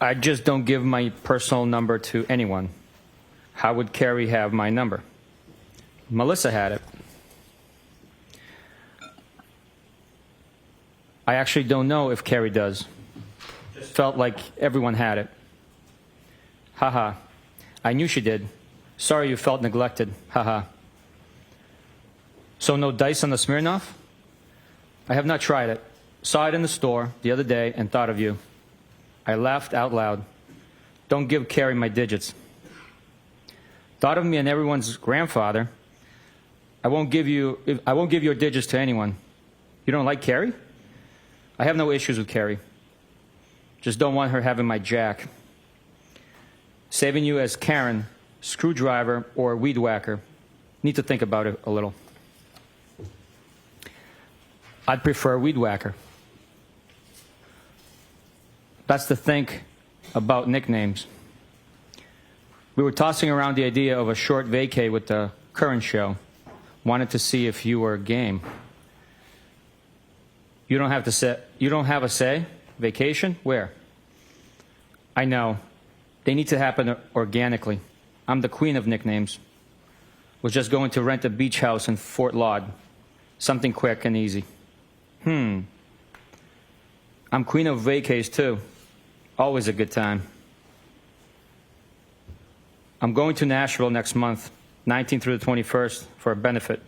I just don't give my personal number to anyone. How would Carrie have my number? Melissa had it. I actually don't know if Carrie does. Just felt like everyone had it. Haha. I knew she did. Sorry you felt neglected. Haha. So no dice on the Smirnoff? I have not tried it. Saw it in the store the other day and thought of you. I laughed out loud. Don't give Carrie my digits. Thought of me and everyone's grandfather. I won't give your digits to anyone. You don't like Carrie? I have no issues with Carrie. Just don't want her having my jack. Saving you as Karen, screwdriver, or weed whacker. Need to think about it a little. I'd prefer weed whacker. That's to think about nicknames. We were tossing around the idea of a short vacay with the current show. Wanted to see if you were game. You don't have a say? Vacation? Where? I know. They need to happen organically. I'm the queen of nicknames. Was just going to rent a beach house in Fort Laud. Something quick and easy. I'm queen of vacays too. Always a good time. I'm going to Nashville next month, 19th through the 21st, for a benefit.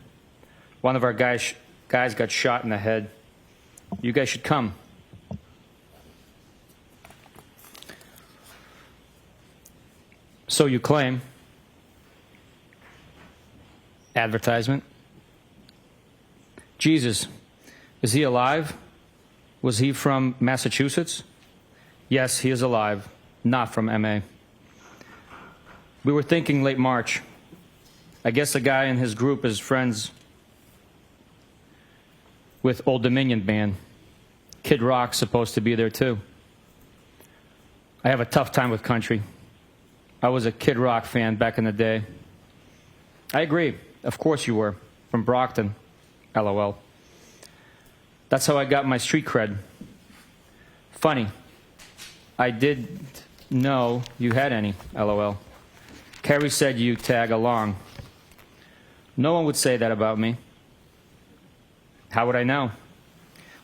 One of our guys got shot in the head. You guys should come. So you claim. Advertisement. Jesus, is he alive? Was he from Massachusetts? Yes, he is alive, not from MA. We were thinking late March. I guess the guy in his group is friends with Old Dominion Band. Kid Rock's supposed to be there too. I have a tough time with country. I was a Kid Rock fan back in the day. I agree. Of course you were. From Brockton. LOL. That's how I got my street cred. Funny. I didn't know you had any. LOL. Carrie said you tag along. No one would say that about me. How would I know?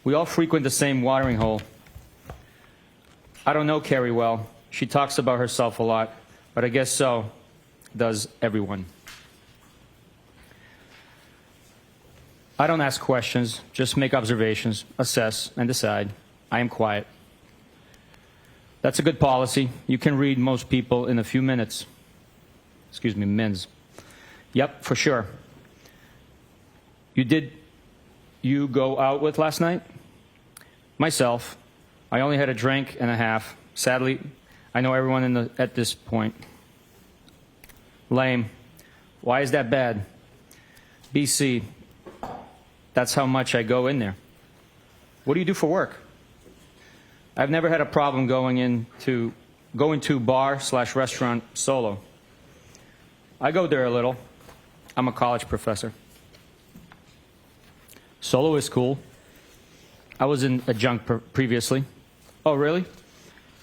We all frequent the same watering hole. I don't know Carrie well. She talks about herself a lot, but I guess so does everyone. I don't ask questions, just make observations, assess, and decide. I am quiet. That's a good policy. You can read most people in a few minutes. Excuse me, mins. Yep, for sure. You go out with last night? Myself. I only had a drink and a half. Sadly, I know everyone at this point. Lame. Why is that bad? BC. That's how much I go in there. What do you do for work? I've never had a problem going to bar/restaurant solo. I go there a little. I'm a college professor. Solo is cool. I was in adjunct previously. Oh, really?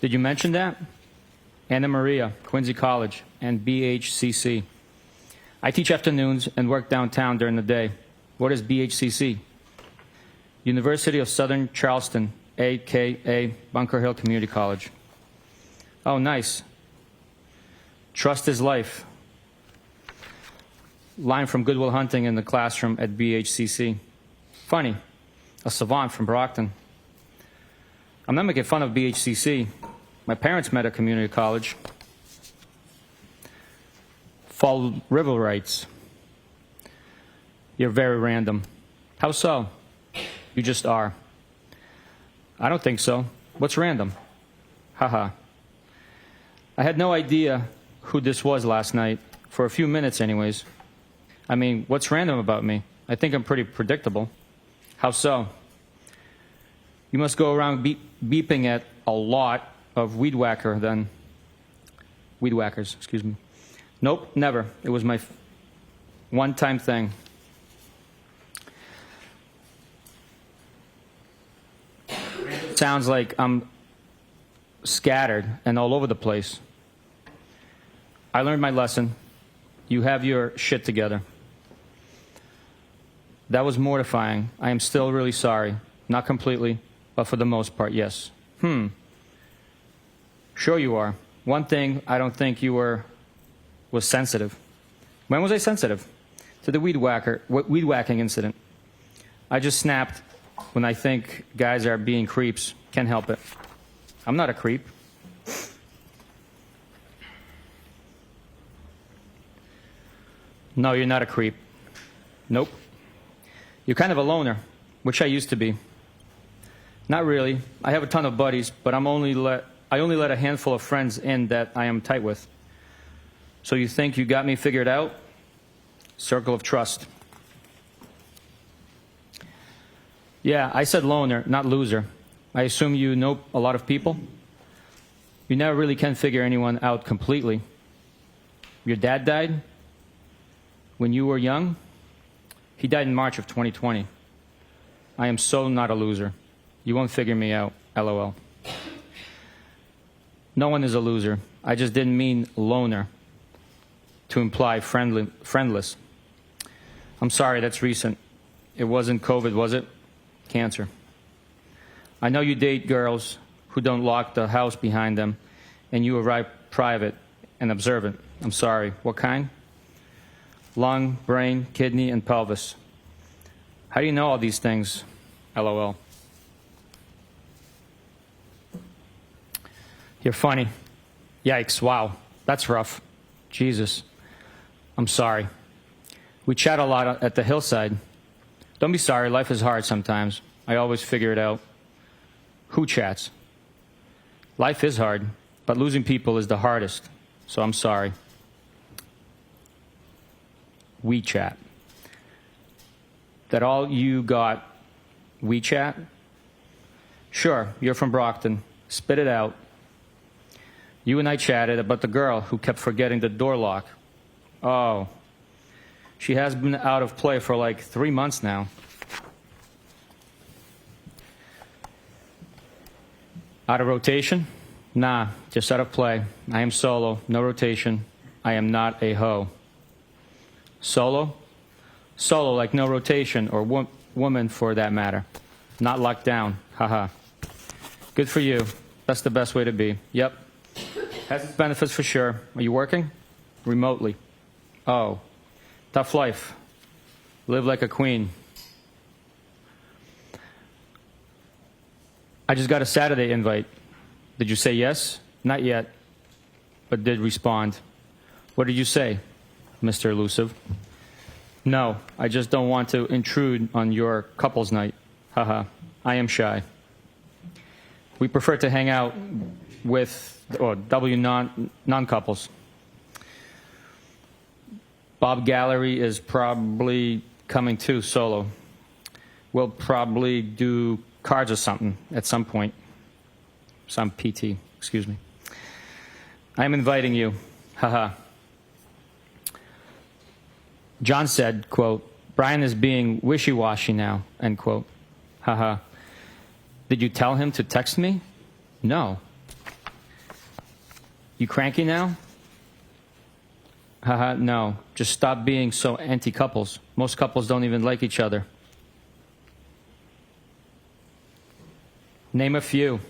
Did you mention that? Anna Maria, Quincy College, and BHCC. I teach afternoons and work downtown during the day. What is BHCC? University of Southern Charleston, a.k.a. Bunker Hill Community College. Oh, nice. Trust is life. Line from Good Will Hunting in the classroom at BHCC. Funny. A savant from Brockton. I'm not making fun of BHCC. My parents met at community college. Fall River rights. You're very random. How so? You just are. I don't think so. What's random? Haha. I had no idea who this was last night. For a few minutes anyways. I mean, what's random about me? I think I'm pretty predictable. How so? You must go around beeping at a lot of weed whackers, excuse me. Nope, never. It was my one-time thing. Sounds like I'm scattered and all over the place. I learned my lesson. You have your shit together. That was mortifying. I am still really sorry. Not completely, but for the most part, yes. Sure you are. One thing I don't think you was sensitive. When was I sensitive? To the weed whacking incident. I just snapped when I think guys are being creeps. Can't help it. I'm not a creep. No, you're not a creep. Nope. You're kind of a loner, which I used to be. Not really. I have a ton of buddies, but I only let a handful of friends in that I am tight with. So you think you got me figured out? Circle of trust. Yeah, I said loner, not loser. I assume you know a lot of people? You never really can figure anyone out completely. Your dad died when you were young? He died in March of 2020. I am so not a loser. You won't figure me out, LOL. No one is a loser. I just didn't mean loner to imply friendless. I'm sorry, that's recent. It wasn't COVID, was it? Cancer. I know you date girls who don't lock the house behind them, and you arrive private and observant. I'm sorry. What kind? Lung, brain, kidney, and pelvis. How do you know all these things? LOL. You're funny. Yikes, wow. That's rough. Jesus. I'm sorry. We chat a lot at the Hillside. Don't be sorry, life is hard sometimes. I always figure it out. Who chats? Life is hard, but losing people is the hardest, so I'm sorry. We chat. That all you got, we chat? Sure, you're from Brockton. Spit it out. You and I chatted about the girl who kept forgetting the door lock. Oh. She has been out of play for like 3 months now. Out of rotation? Nah, just out of play. I am solo, no rotation. I am not a hoe. Solo? Solo like no rotation, or woman for that matter. Not locked down. Haha. Good for you. That's the best way to be. Yep. Has its benefits for sure. Are you working? Remotely. Oh. Tough life. Live like a queen. I just got a Saturday invite. Did you say yes? Not yet, but did respond. What did you say, Mr. Elusive? No, I just don't want to intrude on your couple's night. Haha, I am shy. We prefer to hang out with non-couples. Bob Gallery is probably coming too, solo. We'll probably do cards or something at some point. Some PT, excuse me. I'm inviting you. Haha. John said, quote, Brian is being wishy-washy now, end quote. Haha. Did you tell him to text me? No. You cranky now? Haha, no. Just stop being so anti-couples. Most couples don't even like each other. Name a few.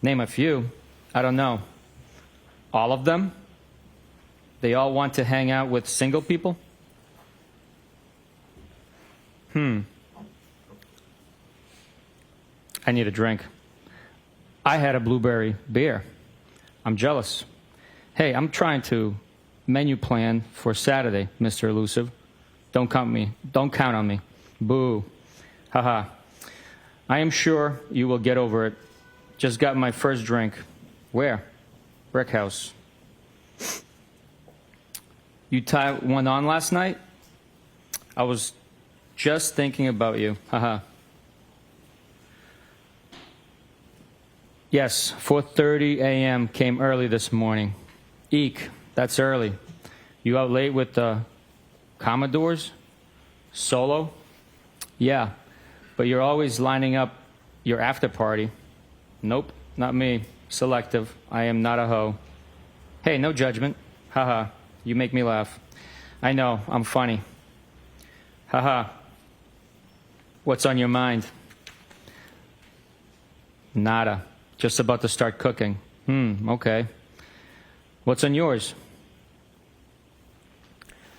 Name a few? I don't know. All of them? They all want to hang out with single people? I need a drink. I had a blueberry beer. I'm jealous. Hey, I'm trying to menu plan for Saturday, Mr. Elusive. Don't count on me. Boo. Haha. I am sure you will get over it. Just got my first drink. Where? Brick House. You tied one on last night? I was just thinking about you. Haha. Yes, 4:30 a.m. came early this morning. Eek, that's early. You out late with the Commodores? Solo? Yeah, but you're always lining up your after party. Nope, not me. Selective. I am not a hoe. Hey, no judgment. Haha. You make me laugh. I know, I'm funny. Haha. What's on your mind? Nada. Just about to start cooking. Okay. What's on yours?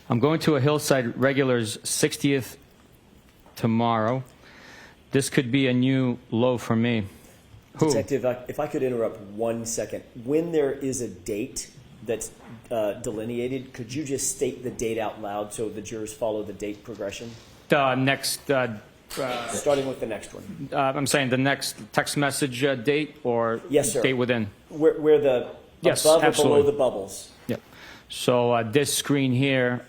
I'm going to a Hillside regular's 60th tomorrow. This could be a new low for me. Who? Detective, if I could interrupt 1 second. When there is a date that's delineated, could you just state the date out loud so the jurors follow the date progression? Next. Starting with the next one. I'm saying the next text message date or Yes, sir. date within? Where the Yes, above absolutely. or below the bubbles. Yep. So this screen here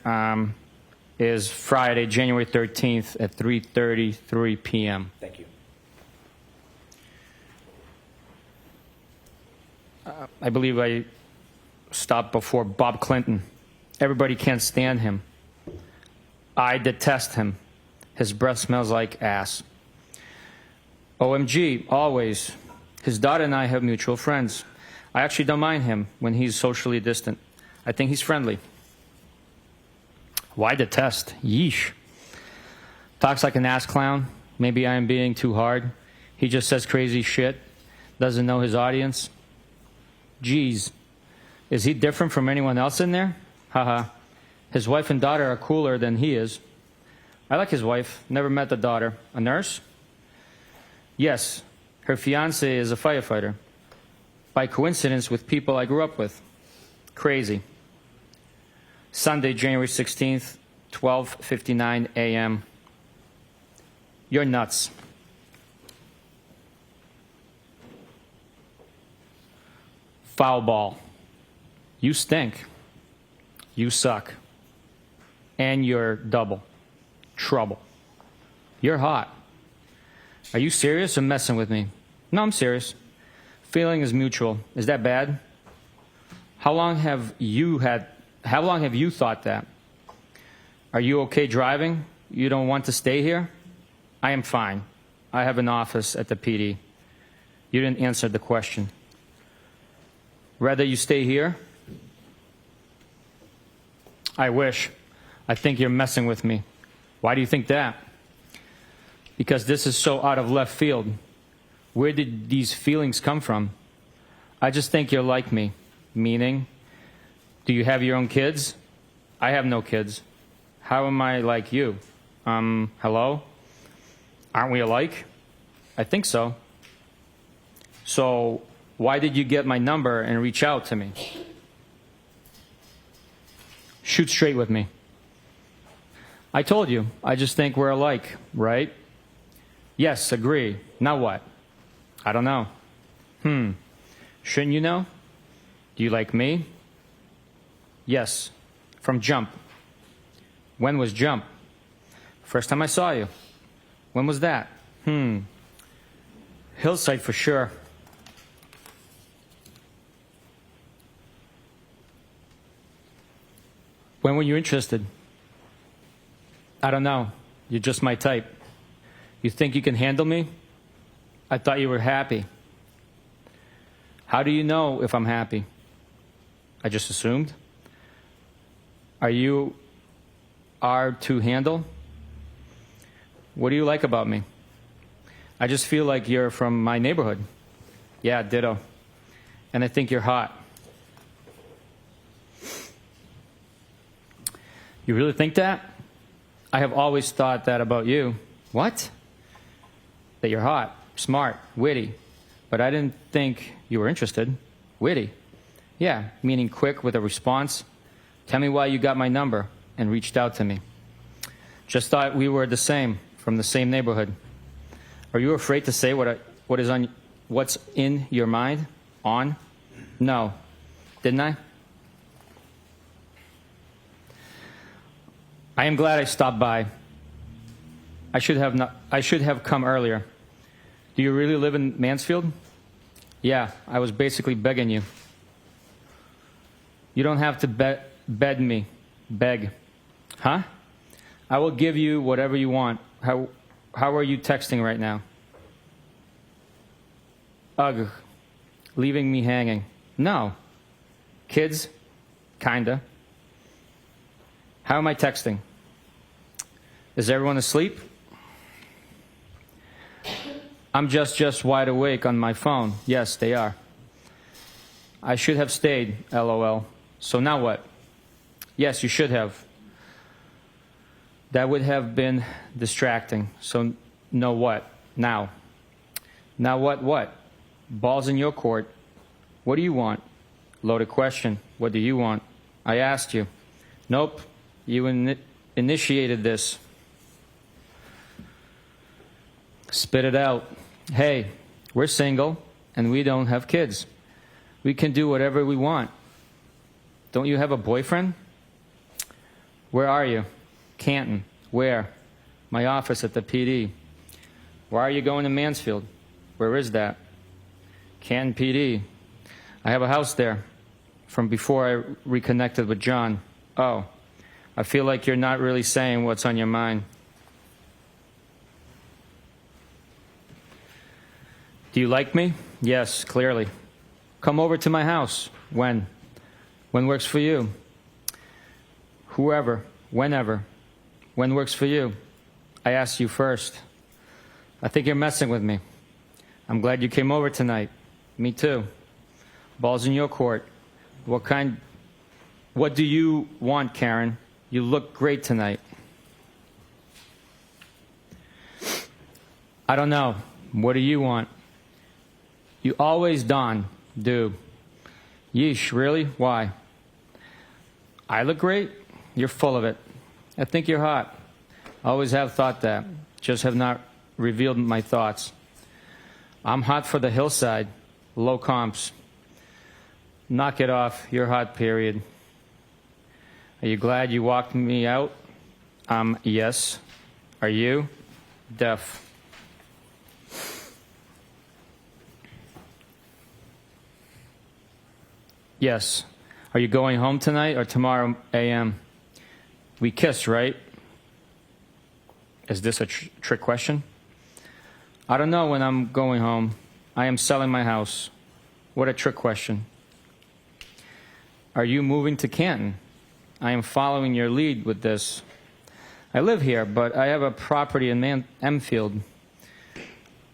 is Friday, January 13th at 3:33 p.m. Thank you. I believe I stopped before Bob Clinton. Everybody can't stand him. I detest him. His breath smells like ass. OMG, always. His daughter and I have mutual friends. I actually don't mind him when he's socially distant. I think he's friendly. Why detest? Yeesh. Talks like an ass clown. Maybe I am being too hard. He just says crazy shit. Doesn't know his audience. Geez. Is he different from anyone else in there? Haha. His wife and daughter are cooler than he is. I like his wife. Never met the daughter. A nurse? Yes. Her fiancé is a firefighter. By coincidence with people I grew up with. Crazy. Sunday, January 16th, 12:59 a.m. You're nuts. Foul ball. You stink. You suck. And you're double. Trouble. You're hot. Are you serious or messing with me? No, I'm serious. Feeling is mutual. Is that bad? How long have you thought that? Are you okay driving? You don't want to stay here? I am fine. I have an office at the PD. You didn't answer the question. Rather you stay here? I wish. I think you're messing with me. Why do you think that? Because this is so out of left field. Where did these feelings come from? I just think you're like me. Meaning, do you have your own kids? I have no kids. How am I like you? Hello? Aren't we alike? I think so. So, why did you get my number and reach out to me? Shoot straight with me. I told you, I just think we're alike, right? Yes, agree. Now what? I don't know. Shouldn't you know? Do you like me? Yes. From jump. When was jump? First time I saw you. When was that? Hillside for sure. When were you interested? I don't know. You're just my type. You think you can handle me? I thought you were happy. How do you know if I'm happy? I just assumed. You to handle? What do you like about me? I just feel like you're from my neighborhood. Yeah, ditto. And I think you're hot. You really think that? I have always thought that about you. What? That you're hot, smart, witty. But I didn't think you were interested. Witty. Yeah, meaning quick with a response. Tell me why you got my number and reached out to me. Just thought we were the same, from the same neighborhood. Are you afraid to say what's in your mind? On? No. Didn't I? I am glad I stopped by. I should have come earlier. Do you really live in Mansfield? Yeah, I was basically begging you. You don't have to beg me. Beg. Huh? I will give you whatever you want. How are you texting right now? Ugh. leaving me hanging. No. Kids? Kinda. How am I texting? Is everyone asleep? I'm just wide awake on my phone. Yes, they are. I should have stayed, LOL. So now what? Yes, you should have. That would have been distracting. So no what? Now. Now what? Ball's in your court. What do you want? Loaded question. What do you want? I asked you. Nope. You initiated this. Spit it out. Hey, we're single and we don't have kids. We can do whatever we want. Don't you have a boyfriend? Where are you? Canton. Where? My office at the PD. Why are you going to Mansfield? Where is that? Canton PD. I have a house there from before I reconnected with John. Oh, I feel like you're not really saying what's on your mind. Do you like me? Yes, clearly. Come over to my house. When? When works for you? Whoever, whenever. When works for you? I asked you first. I think you're messing with me. I'm glad you came over tonight. Me too. Ball's in your court. What do you want, Karen? You look great tonight. I don't know. What do you want? You always do. Yeesh, really? Why? I look great? You're full of it. I think you're hot. Always have thought that. Just have not revealed my thoughts. I'm hot for the Hillside. Low comps. Knock it off. You're hot, period. Are you glad you walked me out? Yes. Are you? Def. Yes. Are you going home tonight or tomorrow a.m.? We kissed, right? Is this a trick question? I don't know when I'm going home. I am selling my house. What a trick question. Are you moving to Canton? I am following your lead with this. I live here, but I have a property in Mansfield.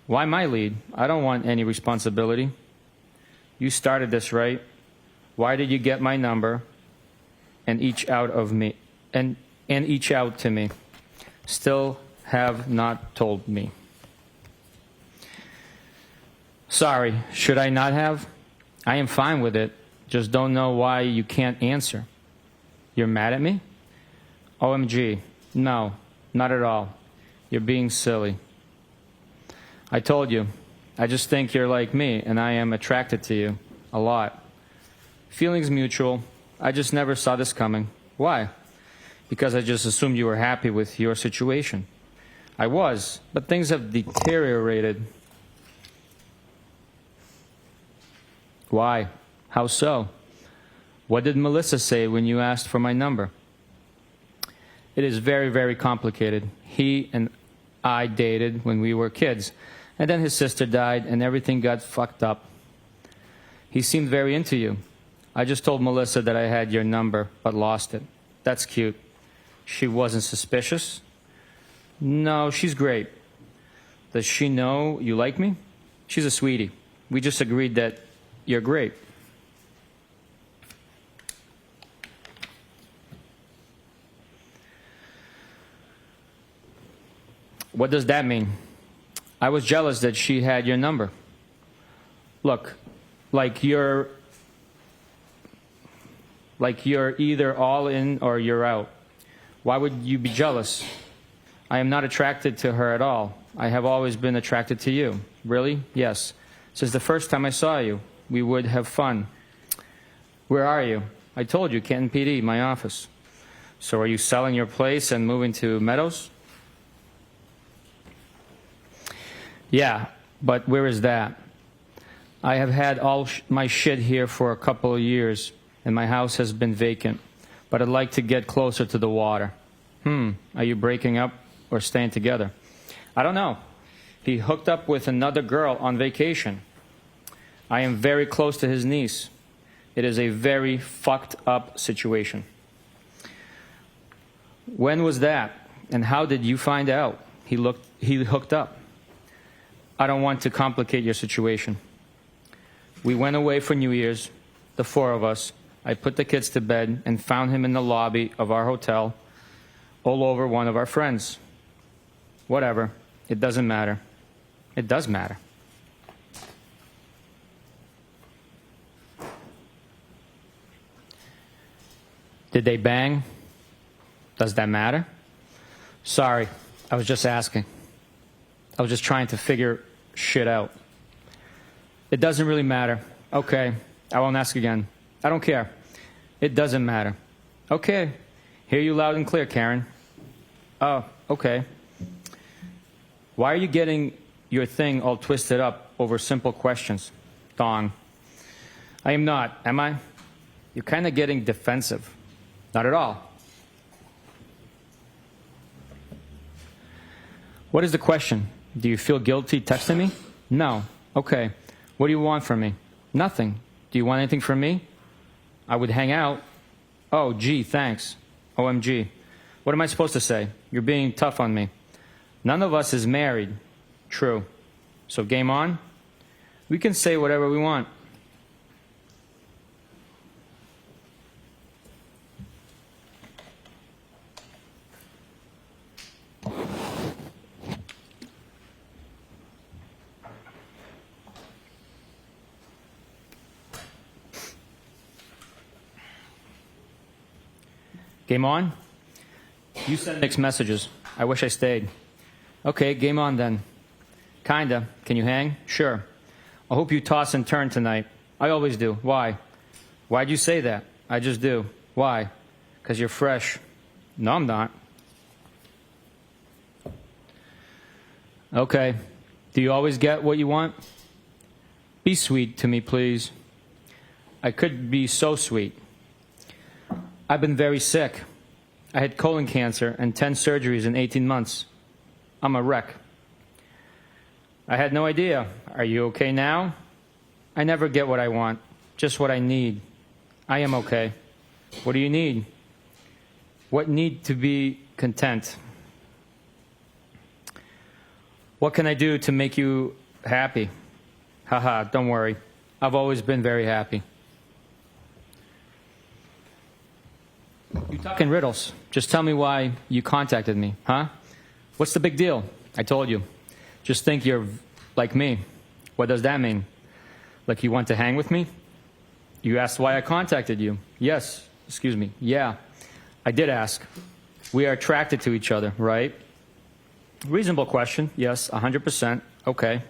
Why my lead? I don't want any responsibility. You started this, right? Why did you get my number and each out of me and each out to me? Still have not told me. Sorry, should I not have? I am fine with it. Just don't know why you can't answer. You're mad at me? OMG. No, not at all. You're being silly. I told you. I just think you're like me, and I am attracted to you. A lot. Feelings mutual. I just never saw this coming. Why? Because I just assumed you were happy with your situation. I was, but things have deteriorated. Why? How so? What did Melissa say when you asked for my number? It is very, very complicated. He and I dated when we were kids, and then his sister died, and everything got fucked up. He seemed very into you. I just told Melissa that I had your number, but lost it. That's cute. She wasn't suspicious? No, she's great. Does she know you like me? She's a sweetie. We just agreed that you're great. What does that mean? I was jealous that she had your number. Look, like you're either all in or you're out. Why would you be jealous? I am not attracted to her at all. I have always been attracted to you. Really? Yes. Since the first time I saw you, we would have fun. Where are you? I told you, Canton PD, my office. So are you selling your place and moving to Meadows? Yeah, but where is that? I have had all my shit here for a couple of years, and my house has been vacant. But I'd like to get closer to the water. Are you breaking up or staying together? I don't know. He hooked up with another girl on vacation. I am very close to his niece. It is a very fucked up situation. When was that? And how did you find out he hooked up? I don't want to complicate your situation. We went away for New Year's, the four of us. I put the kids to bed and found him in the lobby of our hotel, all over one of our friends. Whatever. It doesn't matter. It does matter. Did they bang? Does that matter? Sorry, I was just asking. I was just trying to figure shit out. It doesn't really matter. Okay, I won't ask again. I don't care. It doesn't matter. Okay, hear you loud and clear, Karen. Oh, okay. Why are you getting your thing all twisted up over simple questions, Thong? I am not, am I? You're kind of getting defensive. Not at all. What is the question? Do you feel guilty texting me? No. Okay. What do you want from me? Nothing. Do you want anything from me? I would hang out. Oh, gee, thanks. OMG. What am I supposed to say? You're being tough on me. None of us is married. True. So game on? We can say whatever we want. Game on? You send mixed messages. I wish I stayed. Okay, game on then. Kinda. Can you hang? Sure. I hope you toss and turn tonight. I always do. Why? Why'd you say that? I just do. Why? 'Cause you're fresh. No, I'm not. Okay. Do you always get what you want? Be sweet to me, please. I could be so sweet. I've been very sick. I had colon cancer and 10 surgeries in 18 months. I'm a wreck. I had no idea. Are you okay now? I never get what I want, just what I need. I am okay. What do you need? What need to be content? What can I do to make you happy? Haha, don't worry. I've always been very happy. You talk in riddles. Just tell me why you contacted me, huh? What's the big deal? I told you. Just think you're like me. What does that mean? Like you want to hang with me? You asked why I contacted you. Yes. Excuse me. Yeah. I did ask. We are attracted to each other, right? Reasonable question. Yes, 100%. Okay.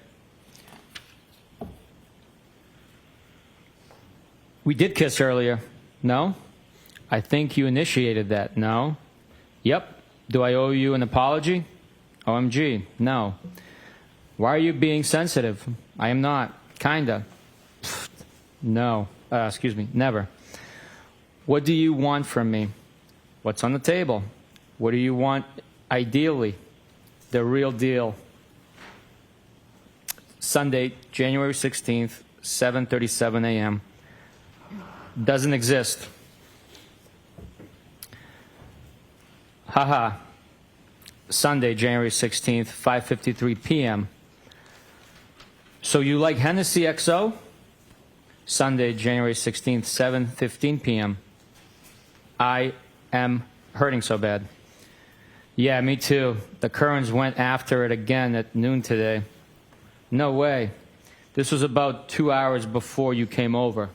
We did kiss earlier. No? I think you initiated that. No? Yep. Do I owe you an apology? OMG. No. Why are you being sensitive? I am not. Kinda. Pfft. No. Excuse me. Never. What do you want from me? What's on the table? What do you want ideally? The real deal. Sunday, January 16th, 7:37 a.m. Doesn't exist. Haha. Sunday, January 16th, 5:53 p.m. So you like Hennessy XO? Sunday, January 16th, 7:15 p.m. I am hurting so bad. Yeah, me too. The Currens went after it again at noon today. No way. This was about 2 hours before you came over.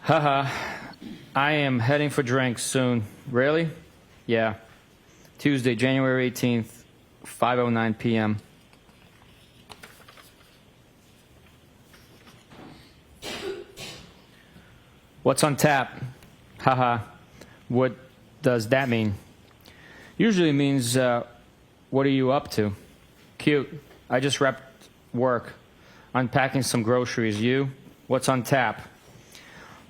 Haha, I am heading for drinks soon. Really? Yeah. Tuesday, January 18th, 5:09 p.m. What's on tap? Haha. What does that mean? Usually means, what are you up to? Cute. I just wrapped work. Unpacking some groceries. You? What's on tap?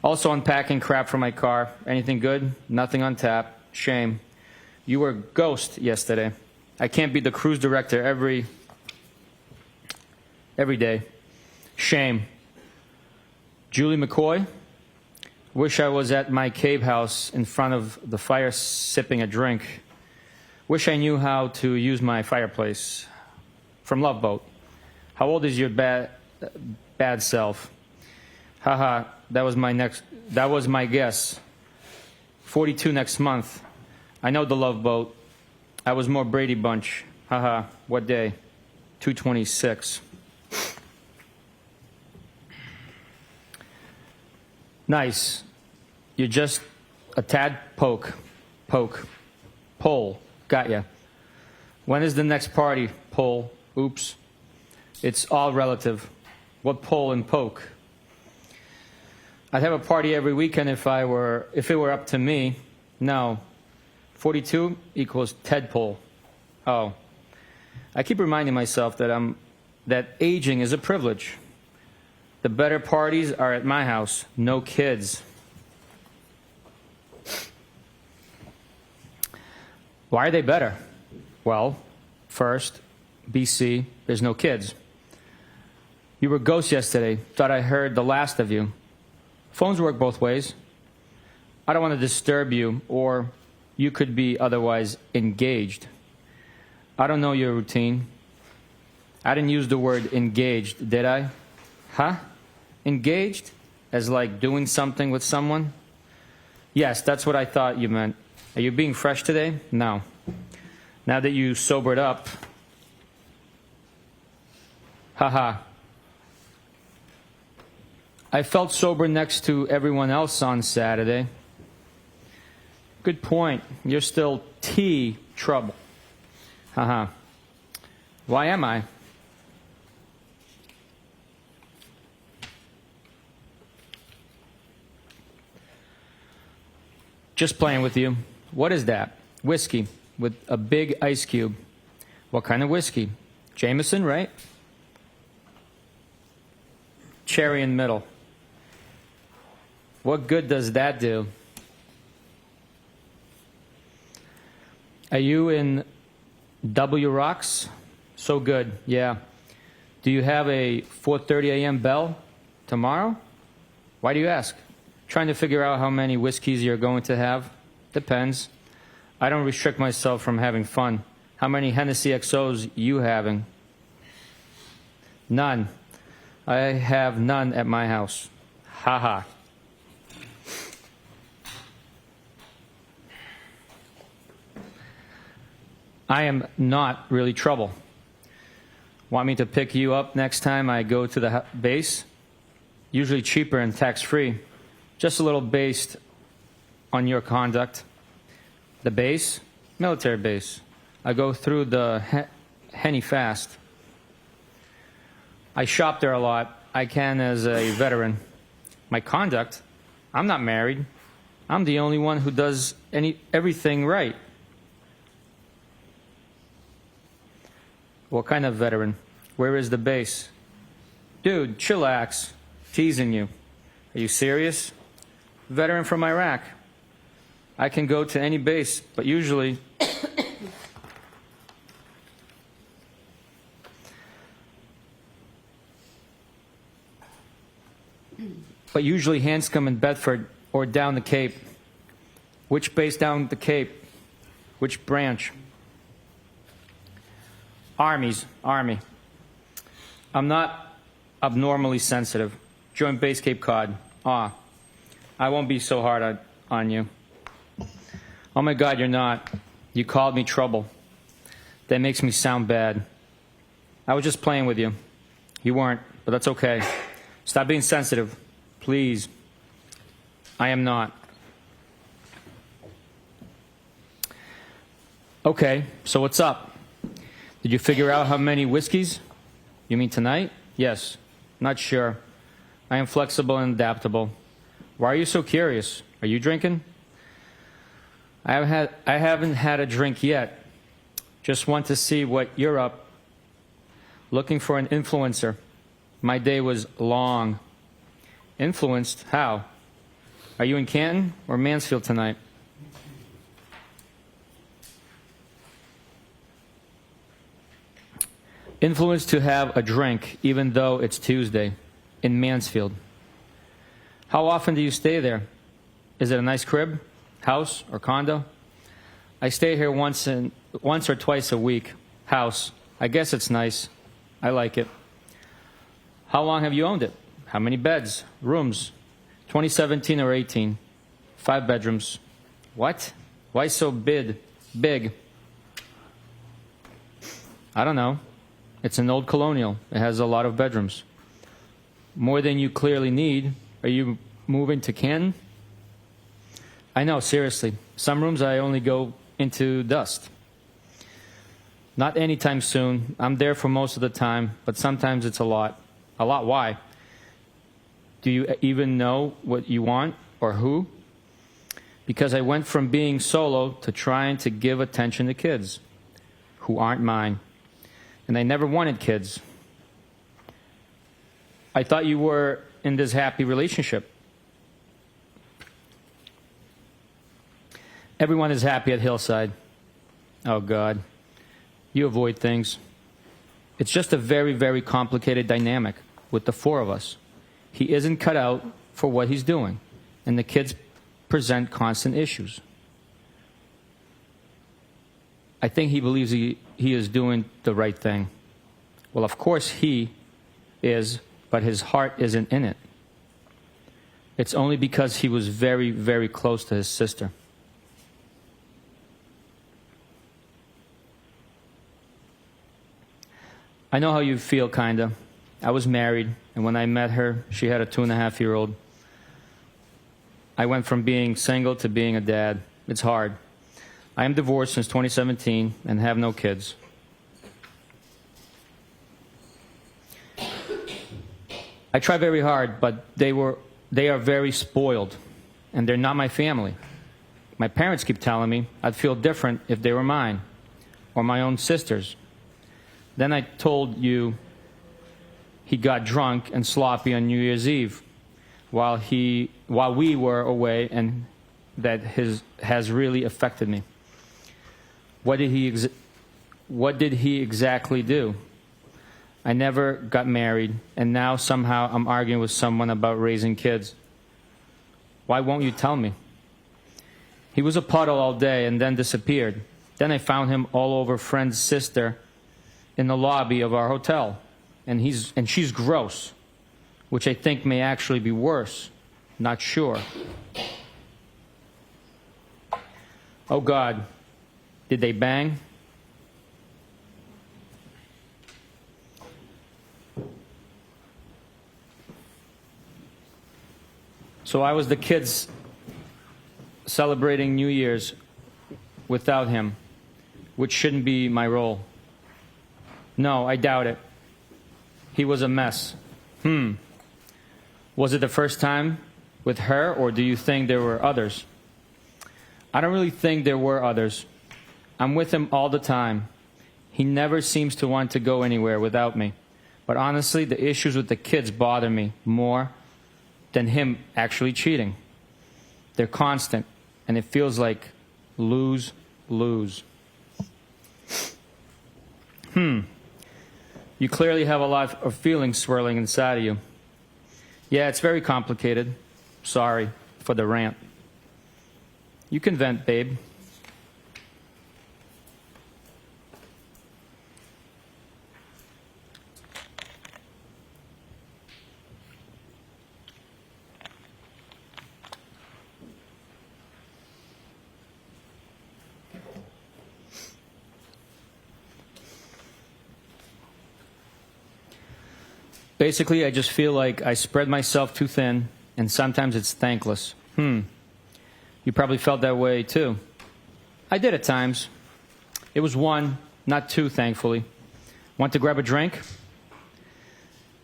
Also unpacking crap from my car. Anything good? Nothing on tap. Shame. You were ghost yesterday. I can't be the cruise director every day. Shame. Julie McCoy. Wish I was at my cave house in front of the fire sipping a drink. Wish I knew how to use my fireplace. From Love Boat. How old is your bad self? Haha, that was my guess. 42 next month. I know the Love Boat. I was more Brady Bunch. Haha, what day? 226. Nice. You're just a tad poke. Pole. Got ya. When is the next party? Pole. Oops. It's all relative. What pole and poke? I'd have a party every weekend if it were up to me. No. 42 equals Tedpole. Oh. I keep reminding myself that aging is a privilege. The better parties are at my house. No kids. Why are they better? Well, first, BC, there's no kids. You were ghost yesterday. Thought I heard the last of you. Phones work both ways. I don't want to disturb you, or you could be otherwise engaged. I don't know your routine. I didn't use the word engaged, did I? Huh? Engaged? As like doing something with someone? Yes, that's what I thought you meant. Are you being fresh today? No. Now that you sobered up. Haha. I felt sober next to everyone else on Saturday. Good point. You're still T trouble. Haha. Why am I? Just playing with you. What is that? Whiskey with a big ice cube. What kind of whiskey? Jameson, right? Cherry in middle. What good does that do? Are you in W Rocks? So good, yeah. Do you have a 4:30 a.m. bell tomorrow? Why do you ask? Trying to figure out how many whiskeys you're going to have? Depends. I don't restrict myself from having fun. How many Hennessy XOs you having? None. I have none at my house. Ha ha. I am not really trouble. Want me to pick you up next time I go to the base? Usually cheaper and tax-free. Just a little based on your conduct. The base? Military base. I go through the Henny fast. I shop there a lot. I can as a veteran. My conduct? I'm not married. I'm the only one who does everything right. What kind of veteran? Where is the base? Dude, chillax. Teasing you. Are you serious? Veteran from Iraq. I can go to any base, but usually... Hanscom in Bedford or down the Cape. Which base down the Cape? Which branch? Army. I'm not abnormally sensitive. Joint Base Cape Cod. I won't be so hard on you. Oh my God, you're not. You called me trouble. That makes me sound bad. I was just playing with you. You weren't, but that's okay. Stop being sensitive, please. I am not. Okay, so what's up? Did you figure out how many whiskeys? You mean tonight? Yes. Not sure. I am flexible and adaptable. Why are you so curious? Are you drinking? I haven't had a drink yet. Just want to see what you're up. Looking for an influencer. My day was long. Influenced? How? Are you in Canton or Mansfield tonight? Influence to have a drink even though it's Tuesday in Mansfield. How often do you stay there? Is it a nice crib, house, or condo? I stay here once or twice a week. House. I guess it's nice. I like it. How long have you owned it? How many beds? Rooms? 2017 or 18? 5 bedrooms. What? Why so big? I don't know. It's an old colonial. It has a lot of bedrooms. More than you clearly need. Are you moving to Canton? I know, seriously. Some rooms I only go into dust. Not anytime soon. I'm there for most of the time, but sometimes it's a lot. A lot, why? Do you even know what you want or who? Because I went from being solo to trying to give attention to kids who aren't mine. And I never wanted kids. I thought you were in this happy relationship. Everyone is happy at Hillside. Oh, God. You avoid things. It's just a very, very complicated dynamic with the 4 of us. He isn't cut out for what he's doing, and the kids present constant issues. I think he believes he is doing the right thing. Well, of course he is, but his heart isn't in it. It's only because he was very, very close to his sister. I know how you feel, kinda. I was married, and when I met her, she had a 2.5-year-old. I went from being single to being a dad. It's hard. I am divorced since 2017 and have no kids. I try very hard, but they are very spoiled, and they're not my family. My parents keep telling me I'd feel different if they were mine, or my own sisters. Then I told you he got drunk and sloppy on New Year's Eve while we were away, and that has really affected me. What did he exactly do? I never got married, and now somehow I'm arguing with someone about raising kids. Why won't you tell me? He was a puddle all day and then disappeared. Then I found him all over friend's sister in the lobby of our hotel, and she's gross, which I think may actually be worse. Not sure. Oh, God. Did they bang? So I was the kids celebrating New Year's without him, which shouldn't be my role. No, I doubt it. He was a mess. Was it the first time with her, or do you think there were others? I don't really think there were others. I'm with him all the time. He never seems to want to go anywhere without me. But honestly, the issues with the kids bother me more than him actually cheating. They're constant, and it feels like lose-lose. You clearly have a lot of feelings swirling inside of you. Yeah, it's very complicated. Sorry for the rant. You can vent, babe. Basically, I just feel like I spread myself too thin, and sometimes it's thankless. You probably felt that way, too. I did at times. It was 1, not 2, thankfully. Want to grab a drink?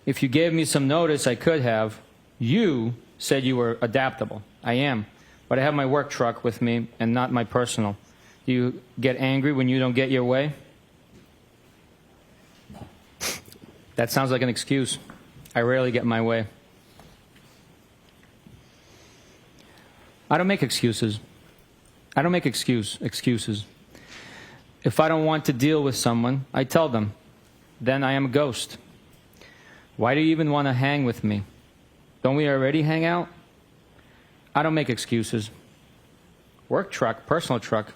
If you gave me some notice, I could have. You said you were adaptable. I am. But I have my work truck with me and not my personal. Do you get angry when you don't get your way? That sounds like an excuse. I rarely get my way. I don't make excuses. I don't make excuses. If I don't want to deal with someone, I tell them. Then I am a ghost. Why do you even want to hang with me? Don't we already hang out? I don't make excuses. Work truck, personal truck.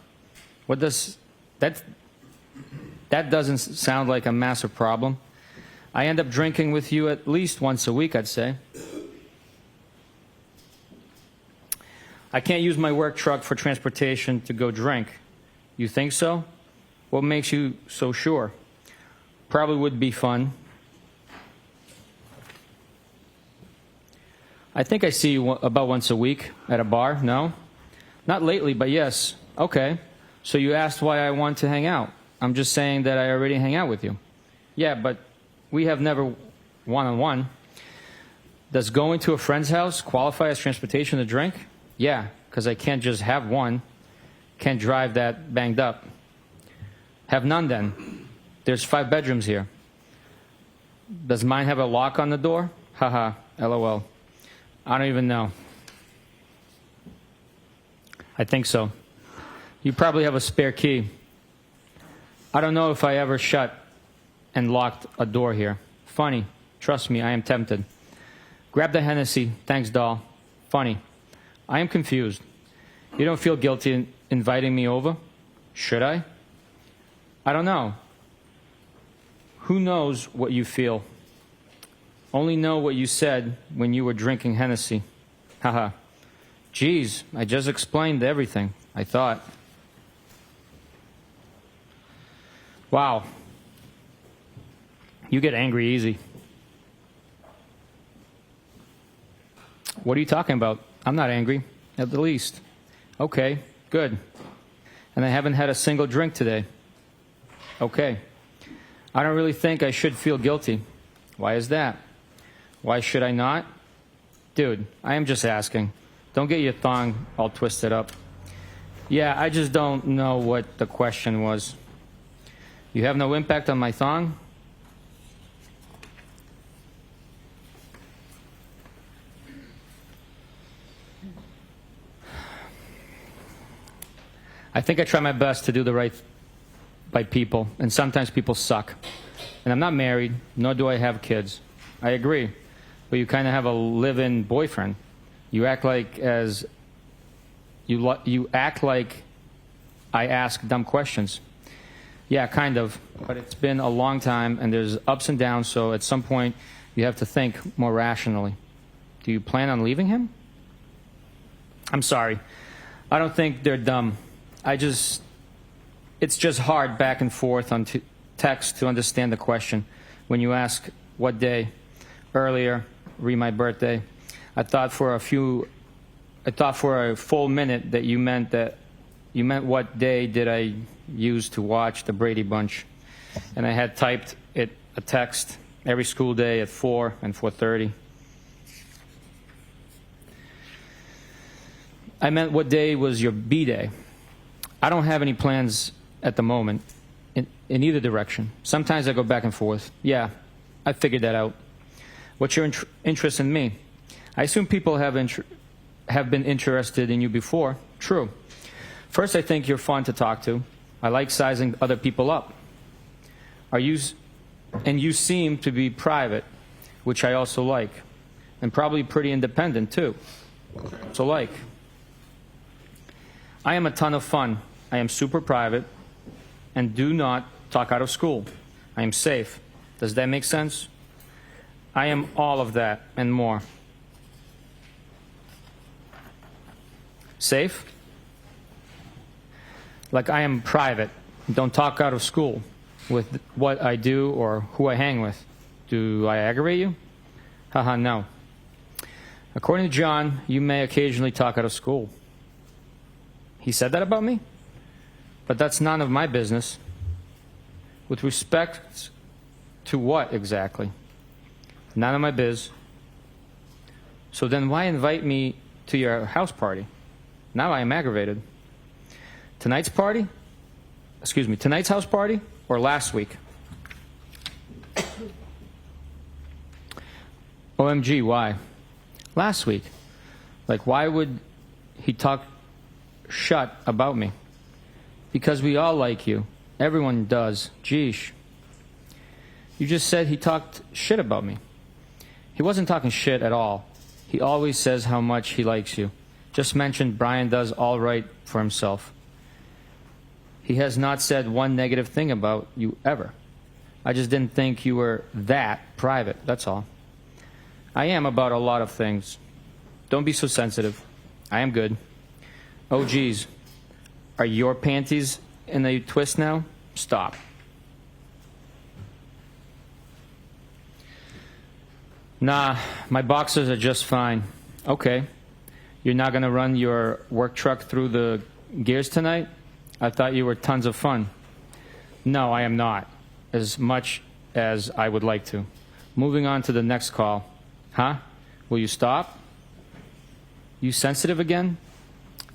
What does that doesn't sound like a massive problem. I end up drinking with you at least once a week, I'd say. I can't use my work truck for transportation to go drink. You think so? What makes you so sure? Probably would be fun. I think I see you about once a week at a bar. No? Not lately, but yes. Okay. So you asked why I want to hang out. I'm just saying that I already hang out with you. Yeah, but we have never one-on-one. Does going to a friend's house qualify as transportation to drink? Yeah, because I can't just have one. Can't drive that banged up. Have none then. There's 5 bedrooms here. Does mine have a lock on the door? Haha, LOL. I don't even know. I think so. You probably have a spare key. I don't know if I ever shut and locked a door here. Funny. Trust me, I am tempted. Grab the Hennessy. Thanks, doll. Funny. I am confused. You don't feel guilty in inviting me over? Should I? I don't know. Who knows what you feel? Only know what you said when you were drinking Hennessy. Haha. Geez, I just explained everything, I thought. Wow. You get angry easy. What are you talking about? I'm not angry, at the least. Okay, good. And I haven't had a single drink today. Okay. I don't really think I should feel guilty. Why is that? Why should I not? Dude, I am just asking. Don't get your thong all twisted up. Yeah, I just don't know what the question was. You have no impact on my thong? I think I try my best to do the right by people, and sometimes people suck. And I'm not married, nor do I have kids. I agree. But you kind of have a live-in boyfriend. You act like you act like I ask dumb questions. Yeah, kind of. But it's been a long time, and there's ups and downs, so at some point you have to think more rationally. Do you plan on leaving him? I'm sorry. I don't think they're dumb. It's just hard back and forth on text to understand the question. When you ask what day, earlier, read my birthday, I thought for a full minute that you meant what day did I use to watch the Brady Bunch. And I had typed a text every school day at 4 and 4:30. I meant what day was your B-day. I don't have any plans at the moment in either direction. Sometimes I go back and forth. Yeah, I figured that out. What's your interest in me? I assume people have been interested in you before. True. First, I think you're fun to talk to. I like sizing other people up. And you seem to be private, which I also like. And probably pretty independent, too. So like. I am a ton of fun. I am super private and do not talk out of school. I am safe. Does that make sense? I am all of that and more. Safe? Like I am private. Don't talk out of school with what I do or who I hang with. Do I aggravate you? Haha, no. According to John, you may occasionally talk out of school. He said that about me? But that's none of my business. With respect to what exactly? None of my biz. So then why invite me to your house party? Now I am aggravated. Tonight's house party or last week? OMG, why? Last week. Like, why would he talked shut about me. Because we all like you. Everyone does. Geesh. You just said he talked shit about me. He wasn't talking shit at all. He always says how much he likes you. Just mentioned Brian does all right for himself. He has not said one negative thing about you ever. I just didn't think you were that private, that's all. I am about a lot of things. Don't be so sensitive. I am good. Oh, geez. Are your panties in a twist now? Stop. Nah, my boxers are just fine. Okay. You're not going to run your work truck through the gears tonight? I thought you were tons of fun. No, I am not. As much as I would like to. Moving on to the next call. Huh? Will you stop? You sensitive again?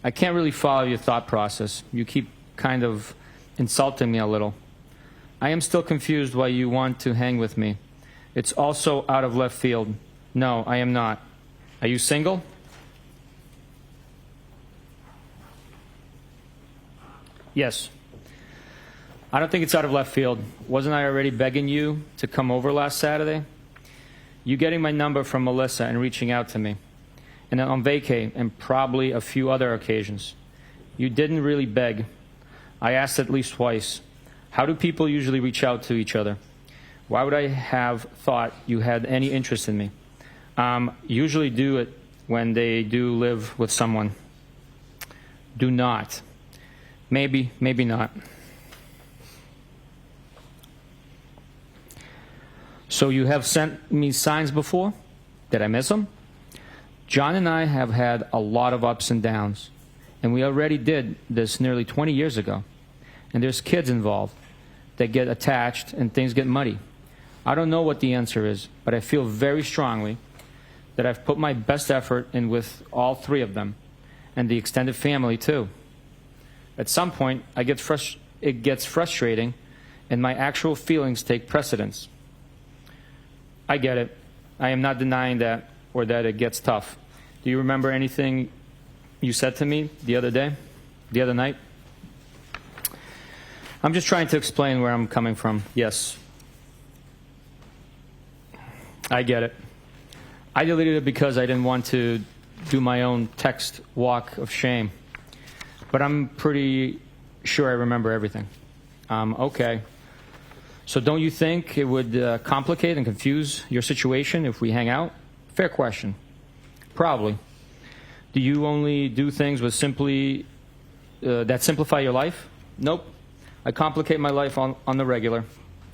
I can't really follow your thought process. You keep kind of insulting me a little. I am still confused why you want to hang with me. It's also out of left field. No, I am not. Are you single? Yes. I don't think it's out of left field. Wasn't I already begging you to come over last Saturday? You getting my number from Melissa and reaching out to me. And then on vacay and probably a few other occasions. You didn't really beg. I asked at least twice. How do people usually reach out to each other? Why would I have thought you had any interest in me? Usually do it when they do live with someone. Do not. Maybe, maybe not. So you have sent me signs before? Did I miss them? John and I have had a lot of ups and downs, and we already did this nearly 20 years ago. And there's kids involved that get attached and things get muddy. I don't know what the answer is, but I feel very strongly that I've put my best effort in with all three of them, and the extended family too. At some point, it gets frustrating, and my actual feelings take precedence. I get it. I am not denying that, or that it gets tough. Do you remember anything you said to me the other night? I'm just trying to explain where I'm coming from. Yes. I get it. I deleted it because I didn't want to do my own text walk of shame. But I'm pretty sure I remember everything. Okay. So don't you think it would complicate and confuse your situation if we hang out? Fair question. Probably. Do you only do things with that simplify your life? Nope. I complicate my life on the regular.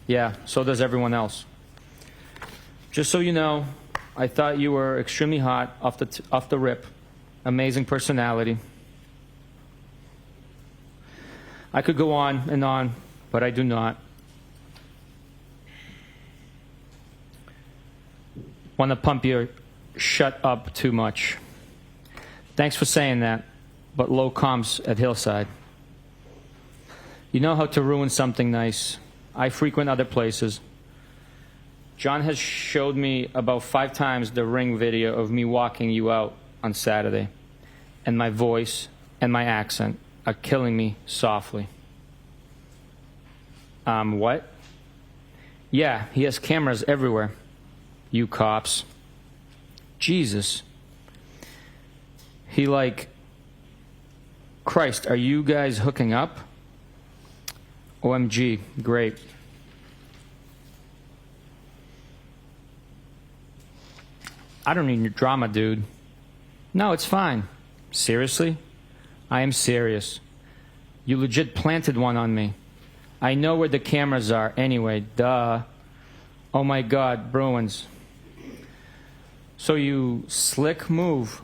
Yeah, so does everyone else. Just so you know, I thought you were extremely hot off the rip. Amazing personality. I could go on and on, but I do not. Want to pump your shut up too much. Thanks for saying that, but low comps at Hillside. You know how to ruin something nice. I frequent other places. John has showed me about 5 times the Ring video of me walking you out on Saturday, and my voice and my accent are killing me softly. What? Yeah, he has cameras everywhere. You cops. Jesus. He like, Christ, are you guys hooking up? OMG, great. I don't need your drama, dude. No, it's fine. Seriously? I am serious. You legit planted one on me. I know where the cameras are anyway, duh. Oh my God, Bruins. So your slick move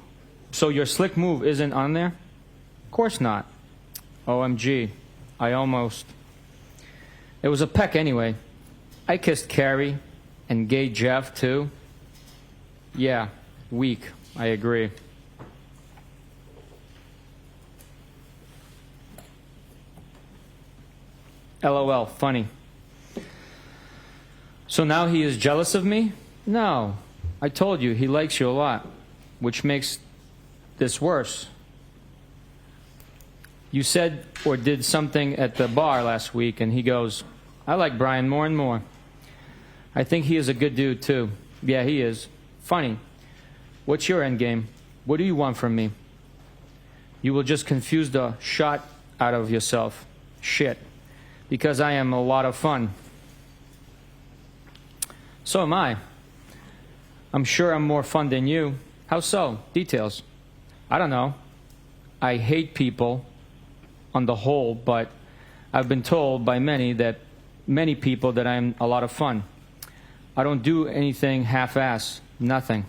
isn't on there? Of course not. OMG, I almost. It was a peck anyway. I kissed Carrie and gay Jeff too. Yeah, weak, I agree. LOL, funny. So now he is jealous of me? No. I told you, he likes you a lot, which makes this worse. You said or did something at the bar last week, and he goes, I like Brian more and more. I think he is a good dude, too. Yeah, he is. Funny. What's your endgame? What do you want from me? You will just confuse the shot out of yourself. Shit. Because I am a lot of fun. So am I. I'm sure I'm more fun than you. How so? Details. I don't know. I hate people on the whole, but I've been told by many people that I'm a lot of fun. I don't do anything half-ass. Nothing.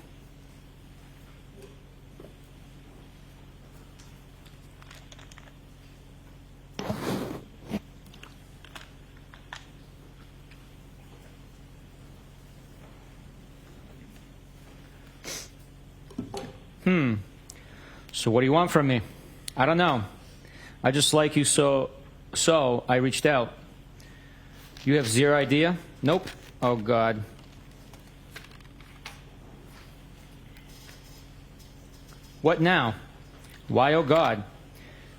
So what do you want from me? I don't know. I just like you, so I reached out. You have zero idea? Nope. Oh, God. What now? Why, oh, God?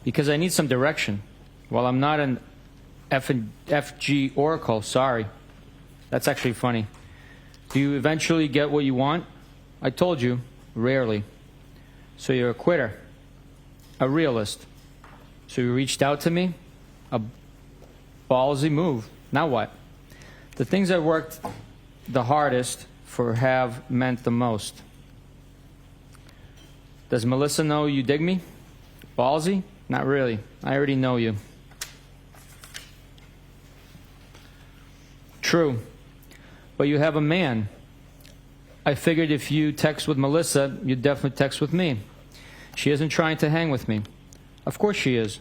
Because I need some direction. Well, I'm not an FG oracle, sorry. That's actually funny. Do you eventually get what you want? I told you, rarely. So you're a quitter, a realist. So you reached out to me? A ballsy move. Now what? The things I worked the hardest for have meant the most. Does Melissa know you dig me? Ballsy? Not really. I already know you. True. But you have a man. I figured if you text with Melissa, you'd definitely text with me. She isn't trying to hang with me. Of course she is.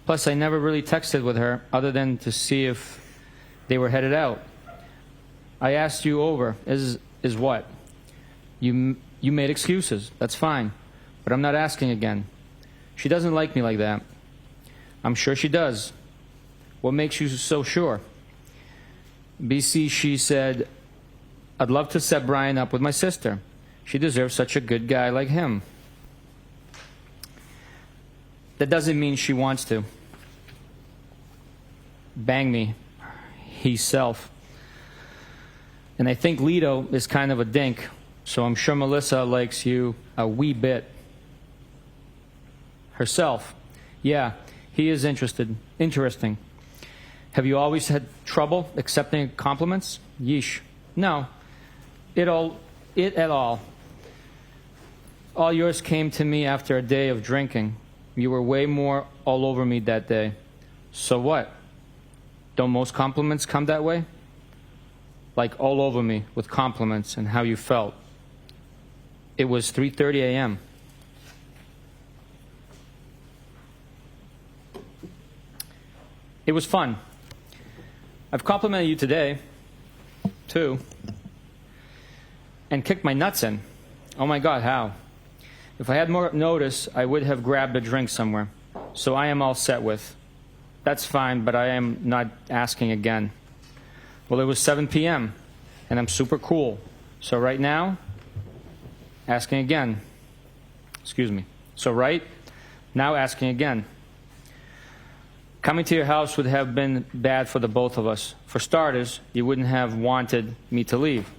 Plus, I never really texted with her other than to see if they were headed out. I asked you over. Is what? You made excuses. That's fine. But I'm not asking again. She doesn't like me like that. I'm sure she does. What makes you so sure? BC, she said, I'd love to set Brian up with my sister. She deserves such a good guy like him. That doesn't mean she wants to. Bang me. Himself. And I think Lito is kind of a dink, so I'm sure Melissa likes you a wee bit. Herself. Yeah, he is interesting. Have you always had trouble accepting compliments? Yeesh. No. It at all. All yours came to me after a day of drinking. You were way more all over me that day. So what? Don't most compliments come that way? Like all over me with compliments and how you felt. It was 3:30 a.m. It was fun. I've complimented you today, too. And kicked my nuts in. Oh my God, how? If I had more notice, I would have grabbed a drink somewhere. So I am all set with. That's fine, but I am not asking again. Well, it was 7 p.m., and I'm super cool. So right now, asking again. Excuse me. So right now, asking again. Coming to your house would have been bad for the both of us. For starters, you wouldn't have wanted me to leave.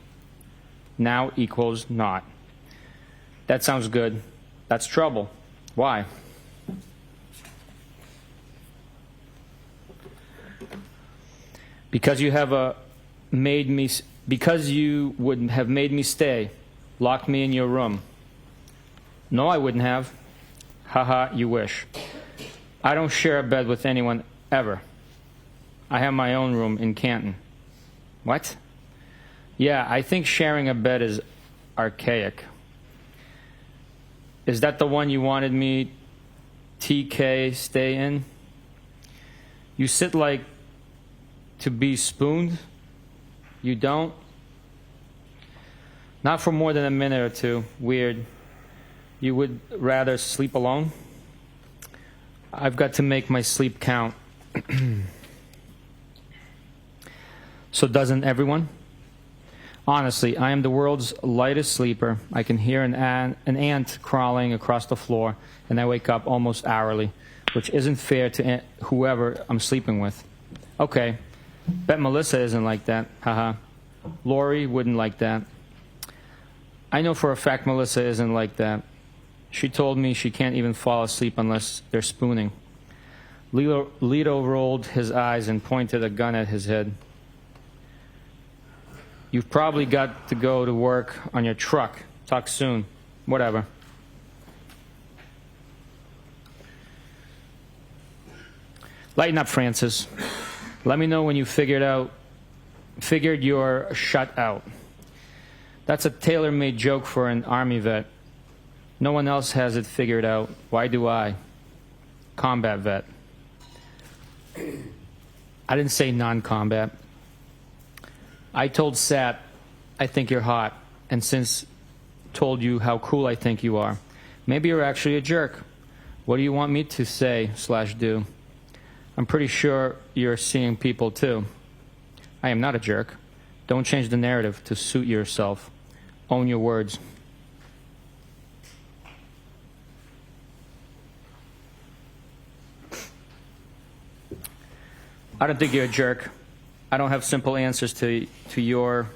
Now equals not. That sounds good. That's trouble. Why? Because you would have made me stay, locked me in your room. No, I wouldn't have. Haha, you wish. I don't share a bed with anyone ever. I have my own room in Canton. What? Yeah, I think sharing a bed is archaic. Is that the one you wanted me, TK, stay in? You sit like to be spooned? You don't? Not for more than a minute or two. Weird. You would rather sleep alone? I've got to make my sleep count. So doesn't everyone? Honestly, I am the world's lightest sleeper. I can hear an ant crawling across the floor, and I wake up almost hourly. which isn't fair to whoever I'm sleeping with. Okay, bet Melissa isn't like that, haha. Lori wouldn't like that. I know for a fact Melissa isn't like that. She told me she can't even fall asleep unless they're spooning. Lito rolled his eyes and pointed a gun at his head. You've probably got to go to work on your truck. Talk soon. Whatever. Lighten up, Francis. Let me know when you figured you're shut out. That's a tailor-made joke for an Army vet. No one else has it figured out. Why do I? Combat vet. I didn't say non-combat. I told Sat, I think you're hot, and since told you how cool I think you are. Maybe you're actually a jerk. What do you want me to say/do? I'm pretty sure you're seeing people too. I am not a jerk. Don't change the narrative to suit yourself. Own your words. I don't think you're a jerk. I don't have simple answers to your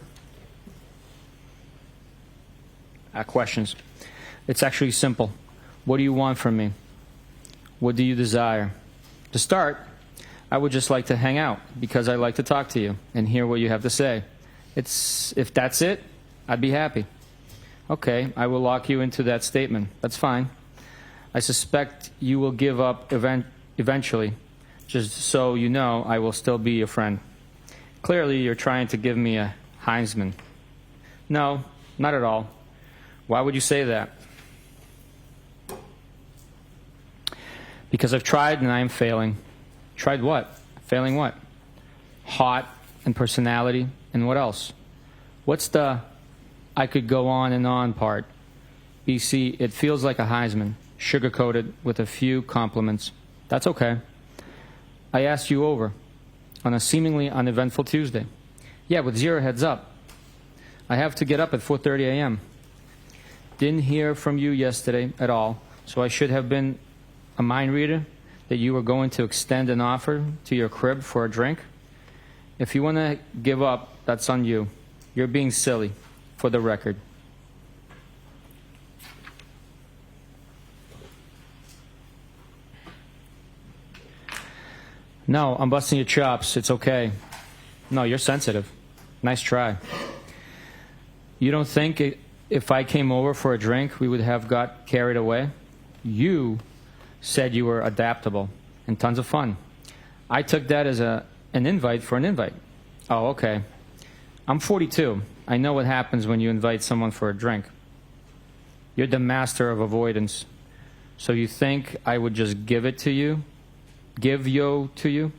questions. It's actually simple. What do you want from me? What do you desire? To start, I would just like to hang out because I like to talk to you and hear what you have to say. If that's it, I'd be happy. Okay, I will lock you into that statement. That's fine. I suspect you will give up eventually. Just so you know, I will still be your friend. Clearly, you're trying to give me a Heisman. No, not at all. Why would you say that? Because I've tried and I am failing. Tried what? Failing what? Hot and personality and what else? What's the I could go on and on part? BC, it feels like a Heisman, sugar-coated with a few compliments. That's okay. I asked you over on a seemingly uneventful Tuesday. Yeah, with 0 heads up. I have to get up at 4:30 a.m. Didn't hear from you yesterday at all, so I should have been a mind reader that you were going to extend an offer to your crib for a drink. If you want to give up, that's on you. You're being silly, for the record. No, I'm busting your chops. It's okay. No, you're sensitive. Nice try. You don't think if I came over for a drink, we would have got carried away? You said you were adaptable and tons of fun. I took that as an invite for an invite. Oh, okay. I'm 42. I know what happens when you invite someone for a drink. You're the master of avoidance. So you think I would just give it to you? Give yo to you?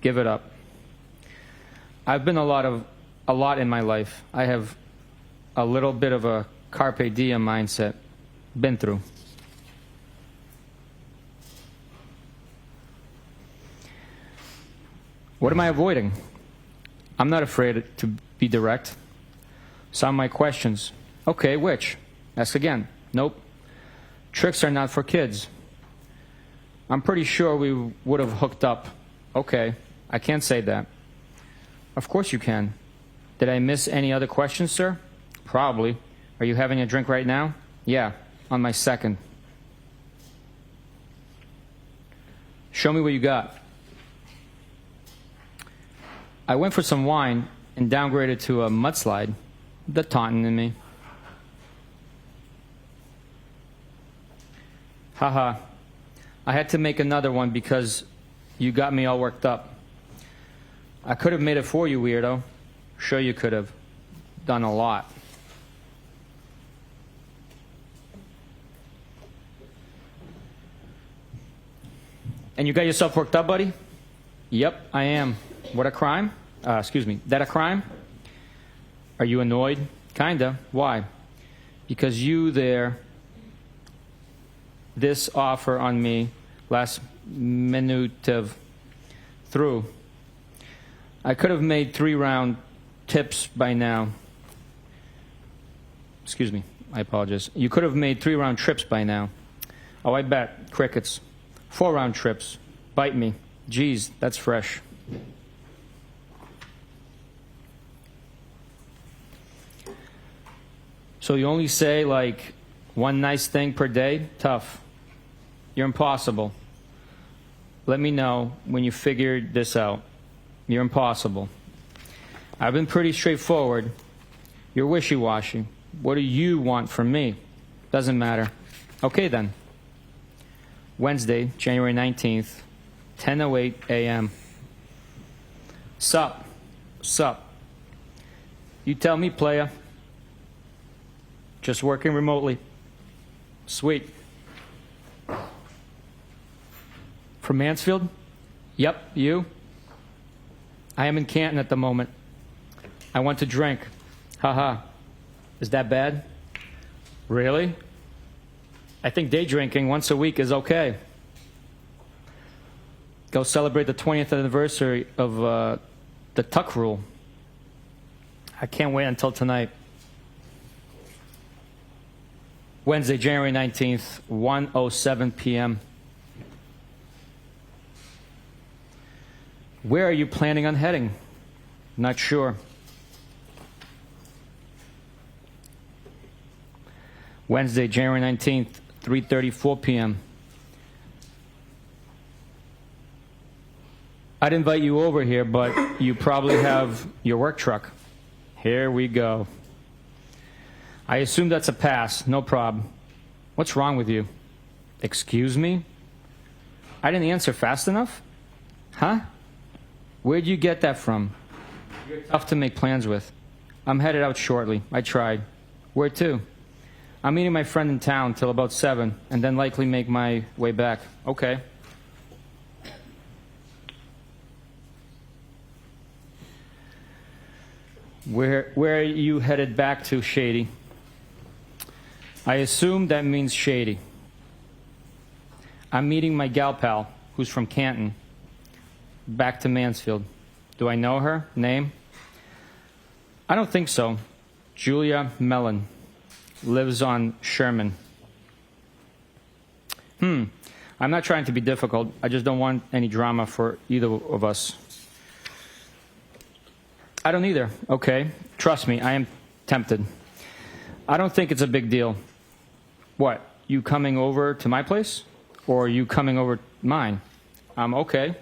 Give it up. I've been a lot in my life. I have a little bit of a Carpe diem mindset. Been through. What am I avoiding? I'm not afraid to be direct. Some of my questions. Okay, which? Ask again. Nope. Tricks are not for kids. I'm pretty sure we would have hooked up. Okay, I can't say that. Of course you can. Did I miss any other questions, sir? Probably. Are you having a drink right now? Yeah, on my second. Show me what you got. I went for some wine and downgraded to a mudslide. The taunting in me. Haha. I had to make another one because you got me all worked up. I could have made it for you, weirdo. Sure you could have. Done a lot. And you got yourself worked up, buddy? Yep, I am. What a crime? Excuse me. That a crime? Are you annoyed? Kinda. Why? Because you there... This offer on me last minute of through. I could have made 3-round tips by now. Excuse me, I apologize. You could have made 3-round trips by now. Oh, I bet. Crickets. 4 round trips. Bite me. Geez, that's fresh. So you only say like one nice thing per day? Tough. You're impossible. Let me know when you figured this out. You're impossible. I've been pretty straightforward. You're wishy-washy. What do you want from me? Doesn't matter. Okay then. Wednesday, January 19th, 10:08 a.m. Sup? Sup? You tell me, playa. Just working remotely. Sweet. From Mansfield? Yep, you? I am in Canton at the moment. I want to drink. Haha. Is that bad? Really? I think day drinking once a week is okay. Go celebrate the 20th anniversary of the tuck rule. I can't wait until tonight. Wednesday, January 19th, 1:07 p.m. Where are you planning on heading? Not sure. Wednesday, January 19th, 3:34 p.m. I'd invite you over here, but you probably have your work truck. Here we go. I assume that's a pass. No problem. What's wrong with you? Excuse me? I didn't answer fast enough? Huh? Where'd you get that from? You're tough to make plans with. I'm headed out shortly. I tried. Where to? I'm meeting my friend in town till about 7, and then likely make my way back. Okay. Where are you headed back to, Shady? I assume that means Shady. I'm meeting my gal pal, who's from Canton, back to Mansfield. Do I know her? Name? I don't think so. Julia Mellon. Lives on Sherman. I'm not trying to be difficult. I just don't want any drama for either of us. I don't either. Okay. Trust me, I am tempted. I don't think it's a big deal. What? You coming over to my place? Or you coming over mine? Okay.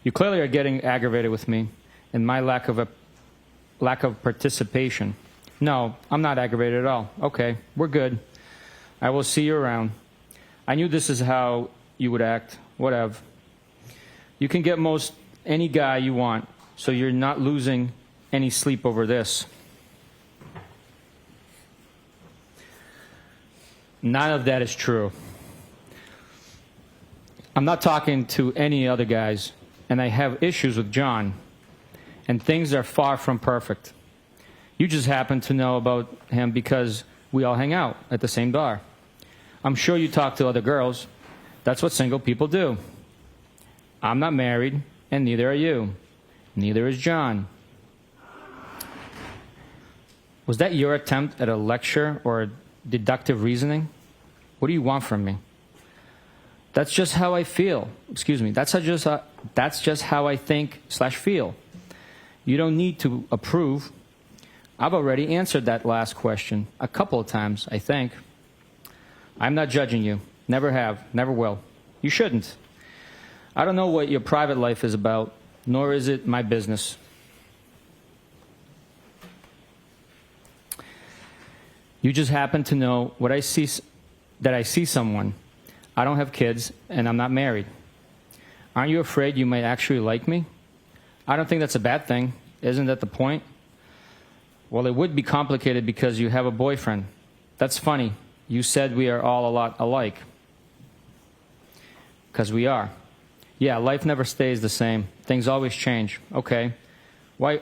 You clearly are getting aggravated with me and my lack of participation. No, I'm not aggravated at all. Okay, we're good. I will see you around. I knew this is how you would act. Whatever. You can get most any guy you want, so you're not losing any sleep over this. None of that is true. I'm not talking to any other guys, and I have issues with John, and things are far from perfect. You just happen to know about him because we all hang out at the same bar. I'm sure you talk to other girls. That's what single people do. I'm not married, and neither are you. Neither is John. Was that your attempt at a lecture or deductive reasoning? What do you want from me? That's just how I feel. Excuse me. That's just how I think/feel. You don't need to approve. I've already answered that last question a couple of times, I think. I'm not judging you. Never have. Never will. You shouldn't. I don't know what your private life is about, nor is it my business. You just happen to know what I see, that I see someone. I don't have kids, and I'm not married. Aren't you afraid you might actually like me? I don't think that's a bad thing. Isn't that the point? Well, it would be complicated because you have a boyfriend. That's funny. You said we are all a lot alike. Because we are. Yeah, life never stays the same. Things always change. Okay. Why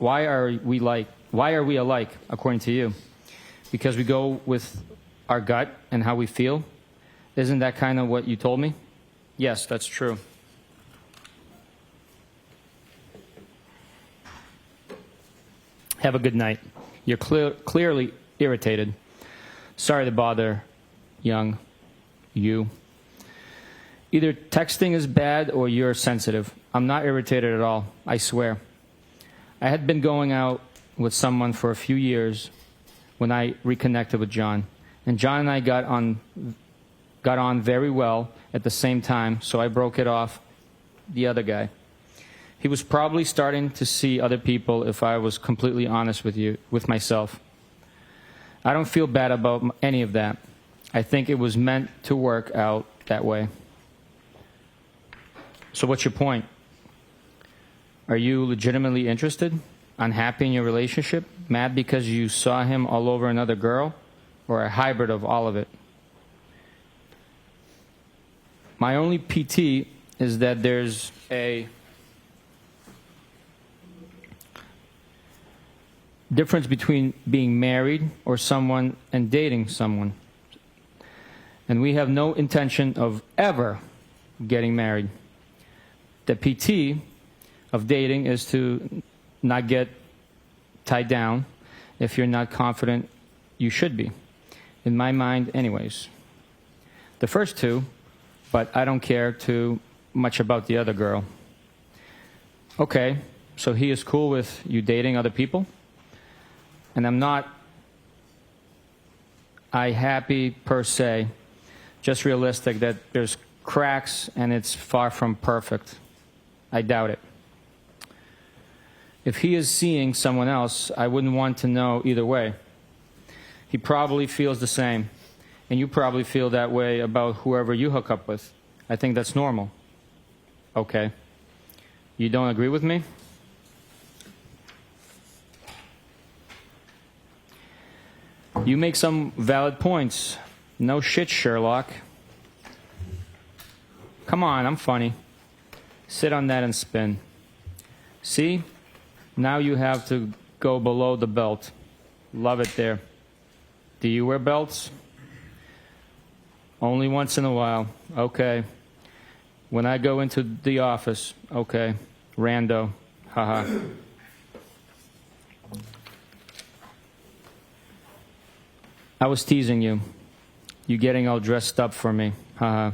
are we alike, according to you? Because we go with our gut and how we feel? Isn't that kind of what you told me? Yes, that's true. Have a good night. You're clearly irritated. Sorry to bother, young you. Either texting is bad or you're sensitive. I'm not irritated at all, I swear. I had been going out with someone for a few years when I reconnected with John. And John and I got on very well at the same time, so I broke it off the other guy. He was probably starting to see other people if I was completely honest with myself. I don't feel bad about any of that. I think it was meant to work out that way. So what's your point? Are you legitimately interested? Unhappy in your relationship? Mad because you saw him all over another girl? Or a hybrid of all of it? My only PT is that there's a difference between being married or someone and dating someone. And we have no intention of ever getting married. The PT of dating is to not get tied down if you're not confident you should be. In my mind, anyways. The first two, but I don't care too much about the other girl. Okay, so he is cool with you dating other people? And I'm not happy per se, just realistic that there's cracks and it's far from perfect. I doubt it. If he is seeing someone else, I wouldn't want to know either way. He probably feels the same, and you probably feel that way about whoever you hook up with. I think that's normal. Okay. You don't agree with me? You make some valid points. No shit, Sherlock. Come on, I'm funny. Sit on that and spin. See? Now you have to go below the belt. Love it there. Do you wear belts? Only once in a while. Okay. When I go into the office. Okay. Rando. Haha. I was teasing you. You getting all dressed up for me. Haha.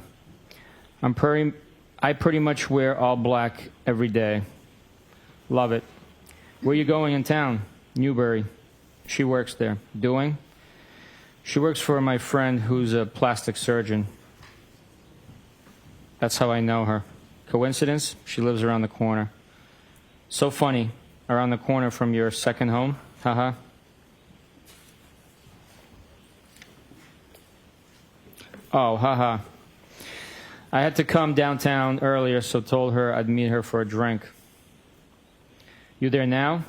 I pretty much wear all black every day. Love it. Where you going in town? Newbury. She works there. Doing? She works for my friend who's a plastic surgeon. That's how I know her. Coincidence? She lives around the corner. So funny. Around the corner from your second home? Haha. Oh, haha. I had to come downtown earlier, so told her I'd meet her for a drink. You there now?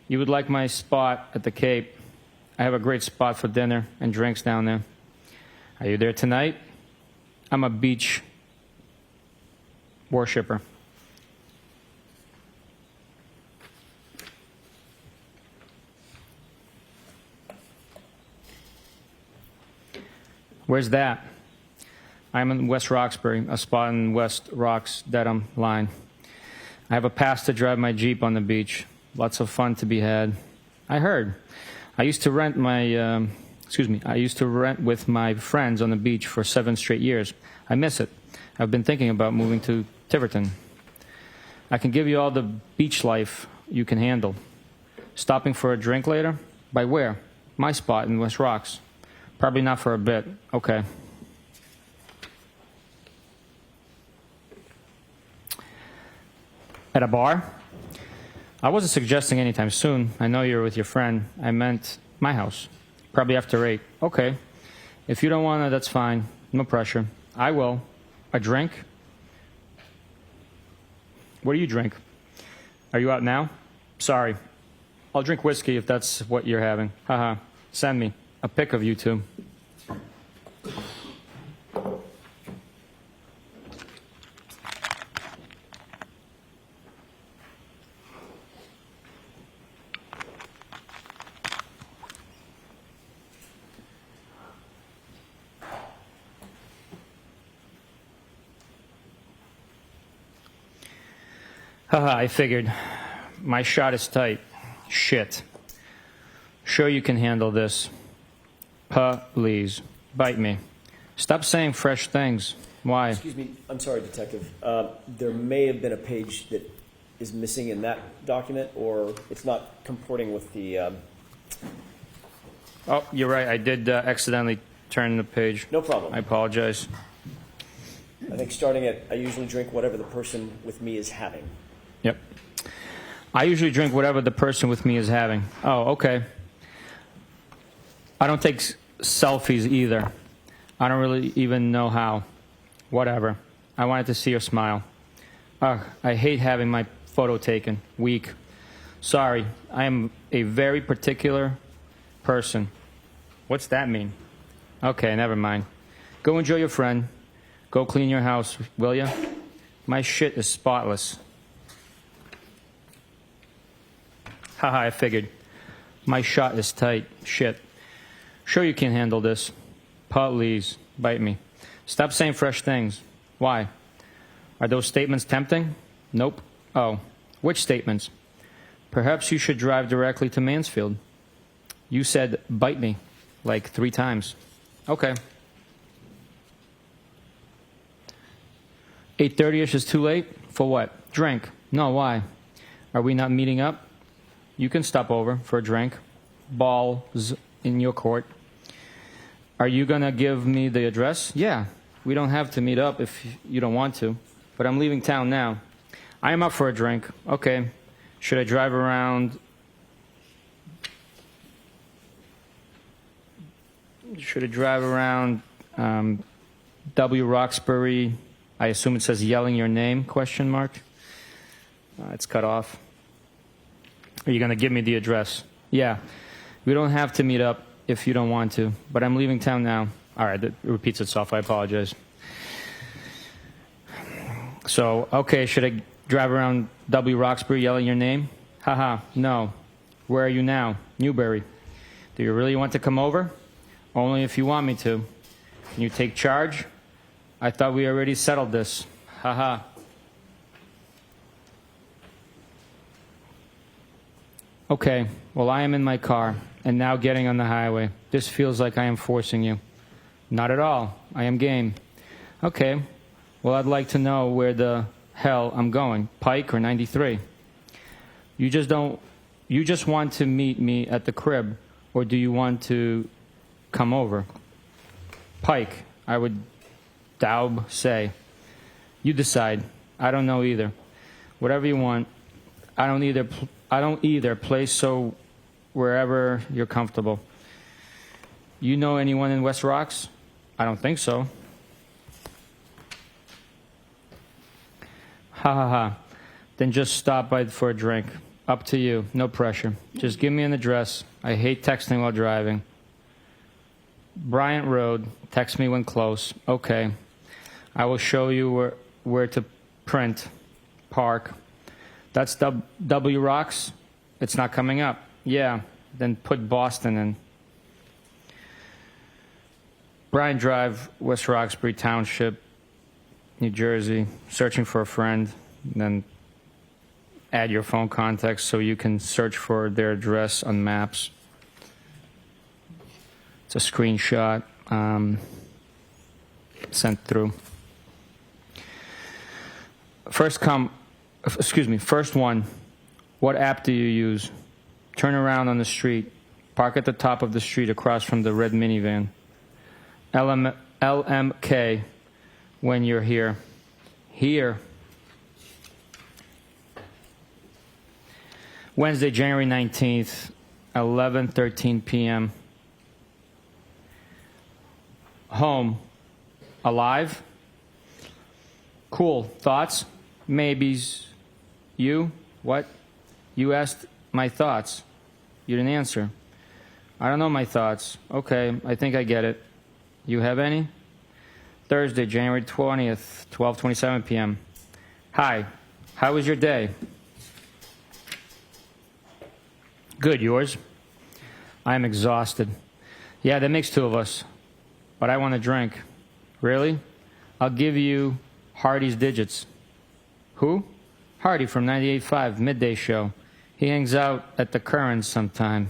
You would like my spot at the Cape. I have a great spot for dinner and drinks down there. Are you there tonight? I'm a beach worshiper. Where's that? I'm in West Roxbury, a spot in West Rocks, Dedham line. I have a pass to drive my Jeep on the beach. Lots of fun to be had. I heard. I used to rent with my friends on the beach for 7 straight years. I miss it. I've been thinking about moving to Tiverton. I can give you all the beach life you can handle. Stopping for a drink later? By where? My spot in West Rocks. Probably not for a bit. Okay. At a bar? I wasn't suggesting anytime soon. I know you're with your friend. I meant my house. Probably after 8. Okay. If you don't want to, that's fine. No pressure. I will. A drink? What do you drink? Are you out now? Sorry. I'll drink whiskey if that's what you're having. Haha. Send me a pic of you two. Haha, I figured. My shot is tight. Shit. Sure you can handle this. Please. Bite me. Stop saying fresh things. Why? Excuse me, I'm sorry, Detective. There may have been a page that is missing in that document, or it's not comporting with the... Oh, you're right. I did accidentally turn the page. No problem. I apologize. I think starting at, I usually drink whatever the person with me is having. Yep. I usually drink whatever the person with me is having. Oh, okay. I don't take selfies either. I don't really even know how. Whatever. I wanted to see your smile. Ugh, I hate having my photo taken. Weak. Sorry. I am a very particular person. What's that mean? Okay, never mind. Go enjoy your friend. Go clean your house, will ya? My shit is spotless. Haha, I figured. My shot is tight. Shit. Sure you can handle this. Please, bite me. Stop saying fresh things. Why? Are those statements tempting? Nope. Oh, which statements? Perhaps you should drive directly to Mansfield. You said, bite me, like 3 times. Okay. 8:30ish is too late? For what? Drink. No, why? Are we not meeting up? You can stop over for a drink. Balls in your court. Are you going to give me the address? Yeah. We don't have to meet up if you don't want to. But I'm leaving town now. I am up for a drink. Okay. Should I drive around... W. Roxbury? I assume it says yelling your name, question mark. It's cut off. Are you going to give me the address? Yeah. We don't have to meet up if you don't want to, but I'm leaving town now. All right, that repeats itself. I apologize. So, okay, should I drive around W. Roxbury yelling your name? Haha, no. Where are you now? Newbury. Do you really want to come over? Only if you want me to. Can you take charge? I thought we already settled this. Haha. Okay, well, I am in my car and now getting on the highway. This feels like I am forcing you. Not at all. I am game. Okay, well, I'd like to know where the hell I'm going. Pike or 93? You just want to meet me at the crib, or do you want to come over? Pike, I would say. You decide. I don't know either. Whatever you want. I don't either. Play so wherever you're comfortable. You know anyone in West Rocks? I don't think so. Ha ha ha. Then just stop by for a drink. Up to you. No pressure. Just give me an address. I hate texting while driving. Bryant Road. Text me when close. Okay. I will show you where to print. Park. That's W. Rocks? It's not coming up. Yeah. Then put Boston in. Bryant Drive, West Roxbury Township, New Jersey. Searching for a friend. Then add your phone contacts so you can search for their address on maps. It's a screenshot sent through. First one. What app do you use? Turn around on the street. Park at the top of the street across from the red minivan. LMK when you're here. Here. Wednesday, January 19th, 11:13 p.m. Home. Alive? Cool. Thoughts? Maybes. You? What? You asked my thoughts. You didn't answer. I don't know my thoughts. Okay, I think I get it. You have any? Thursday, January 20th, 12:27 p.m. Hi. How was your day? Good. Yours? I am exhausted. Yeah, that makes 2 of us. But I want a drink. Really? I'll give you Hardy's digits. Who? Hardy from 98.5, midday show. He hangs out at the Currents sometime.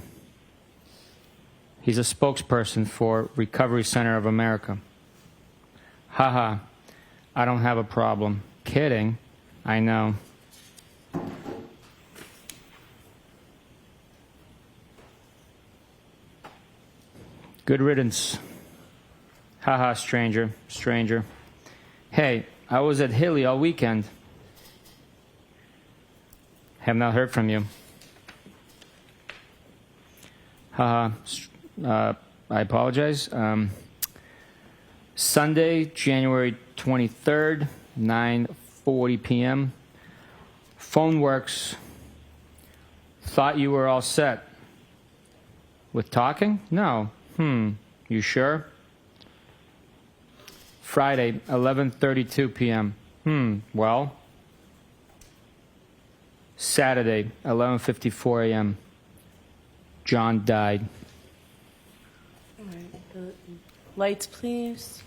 He's a spokesperson for Recovery Center of America. Haha. I don't have a problem. Kidding. I know. Good riddance. Haha, stranger, stranger. Hey, I was at Hilly all weekend. Have not heard from you. Haha, I apologize. Sunday, January 23rd, 9:40 p.m. Phone works. Thought you were all set. With talking? No. You sure? Friday, 11:32 p.m. Well. Saturday, 11:54 a.m. John died. All right. Lights, please.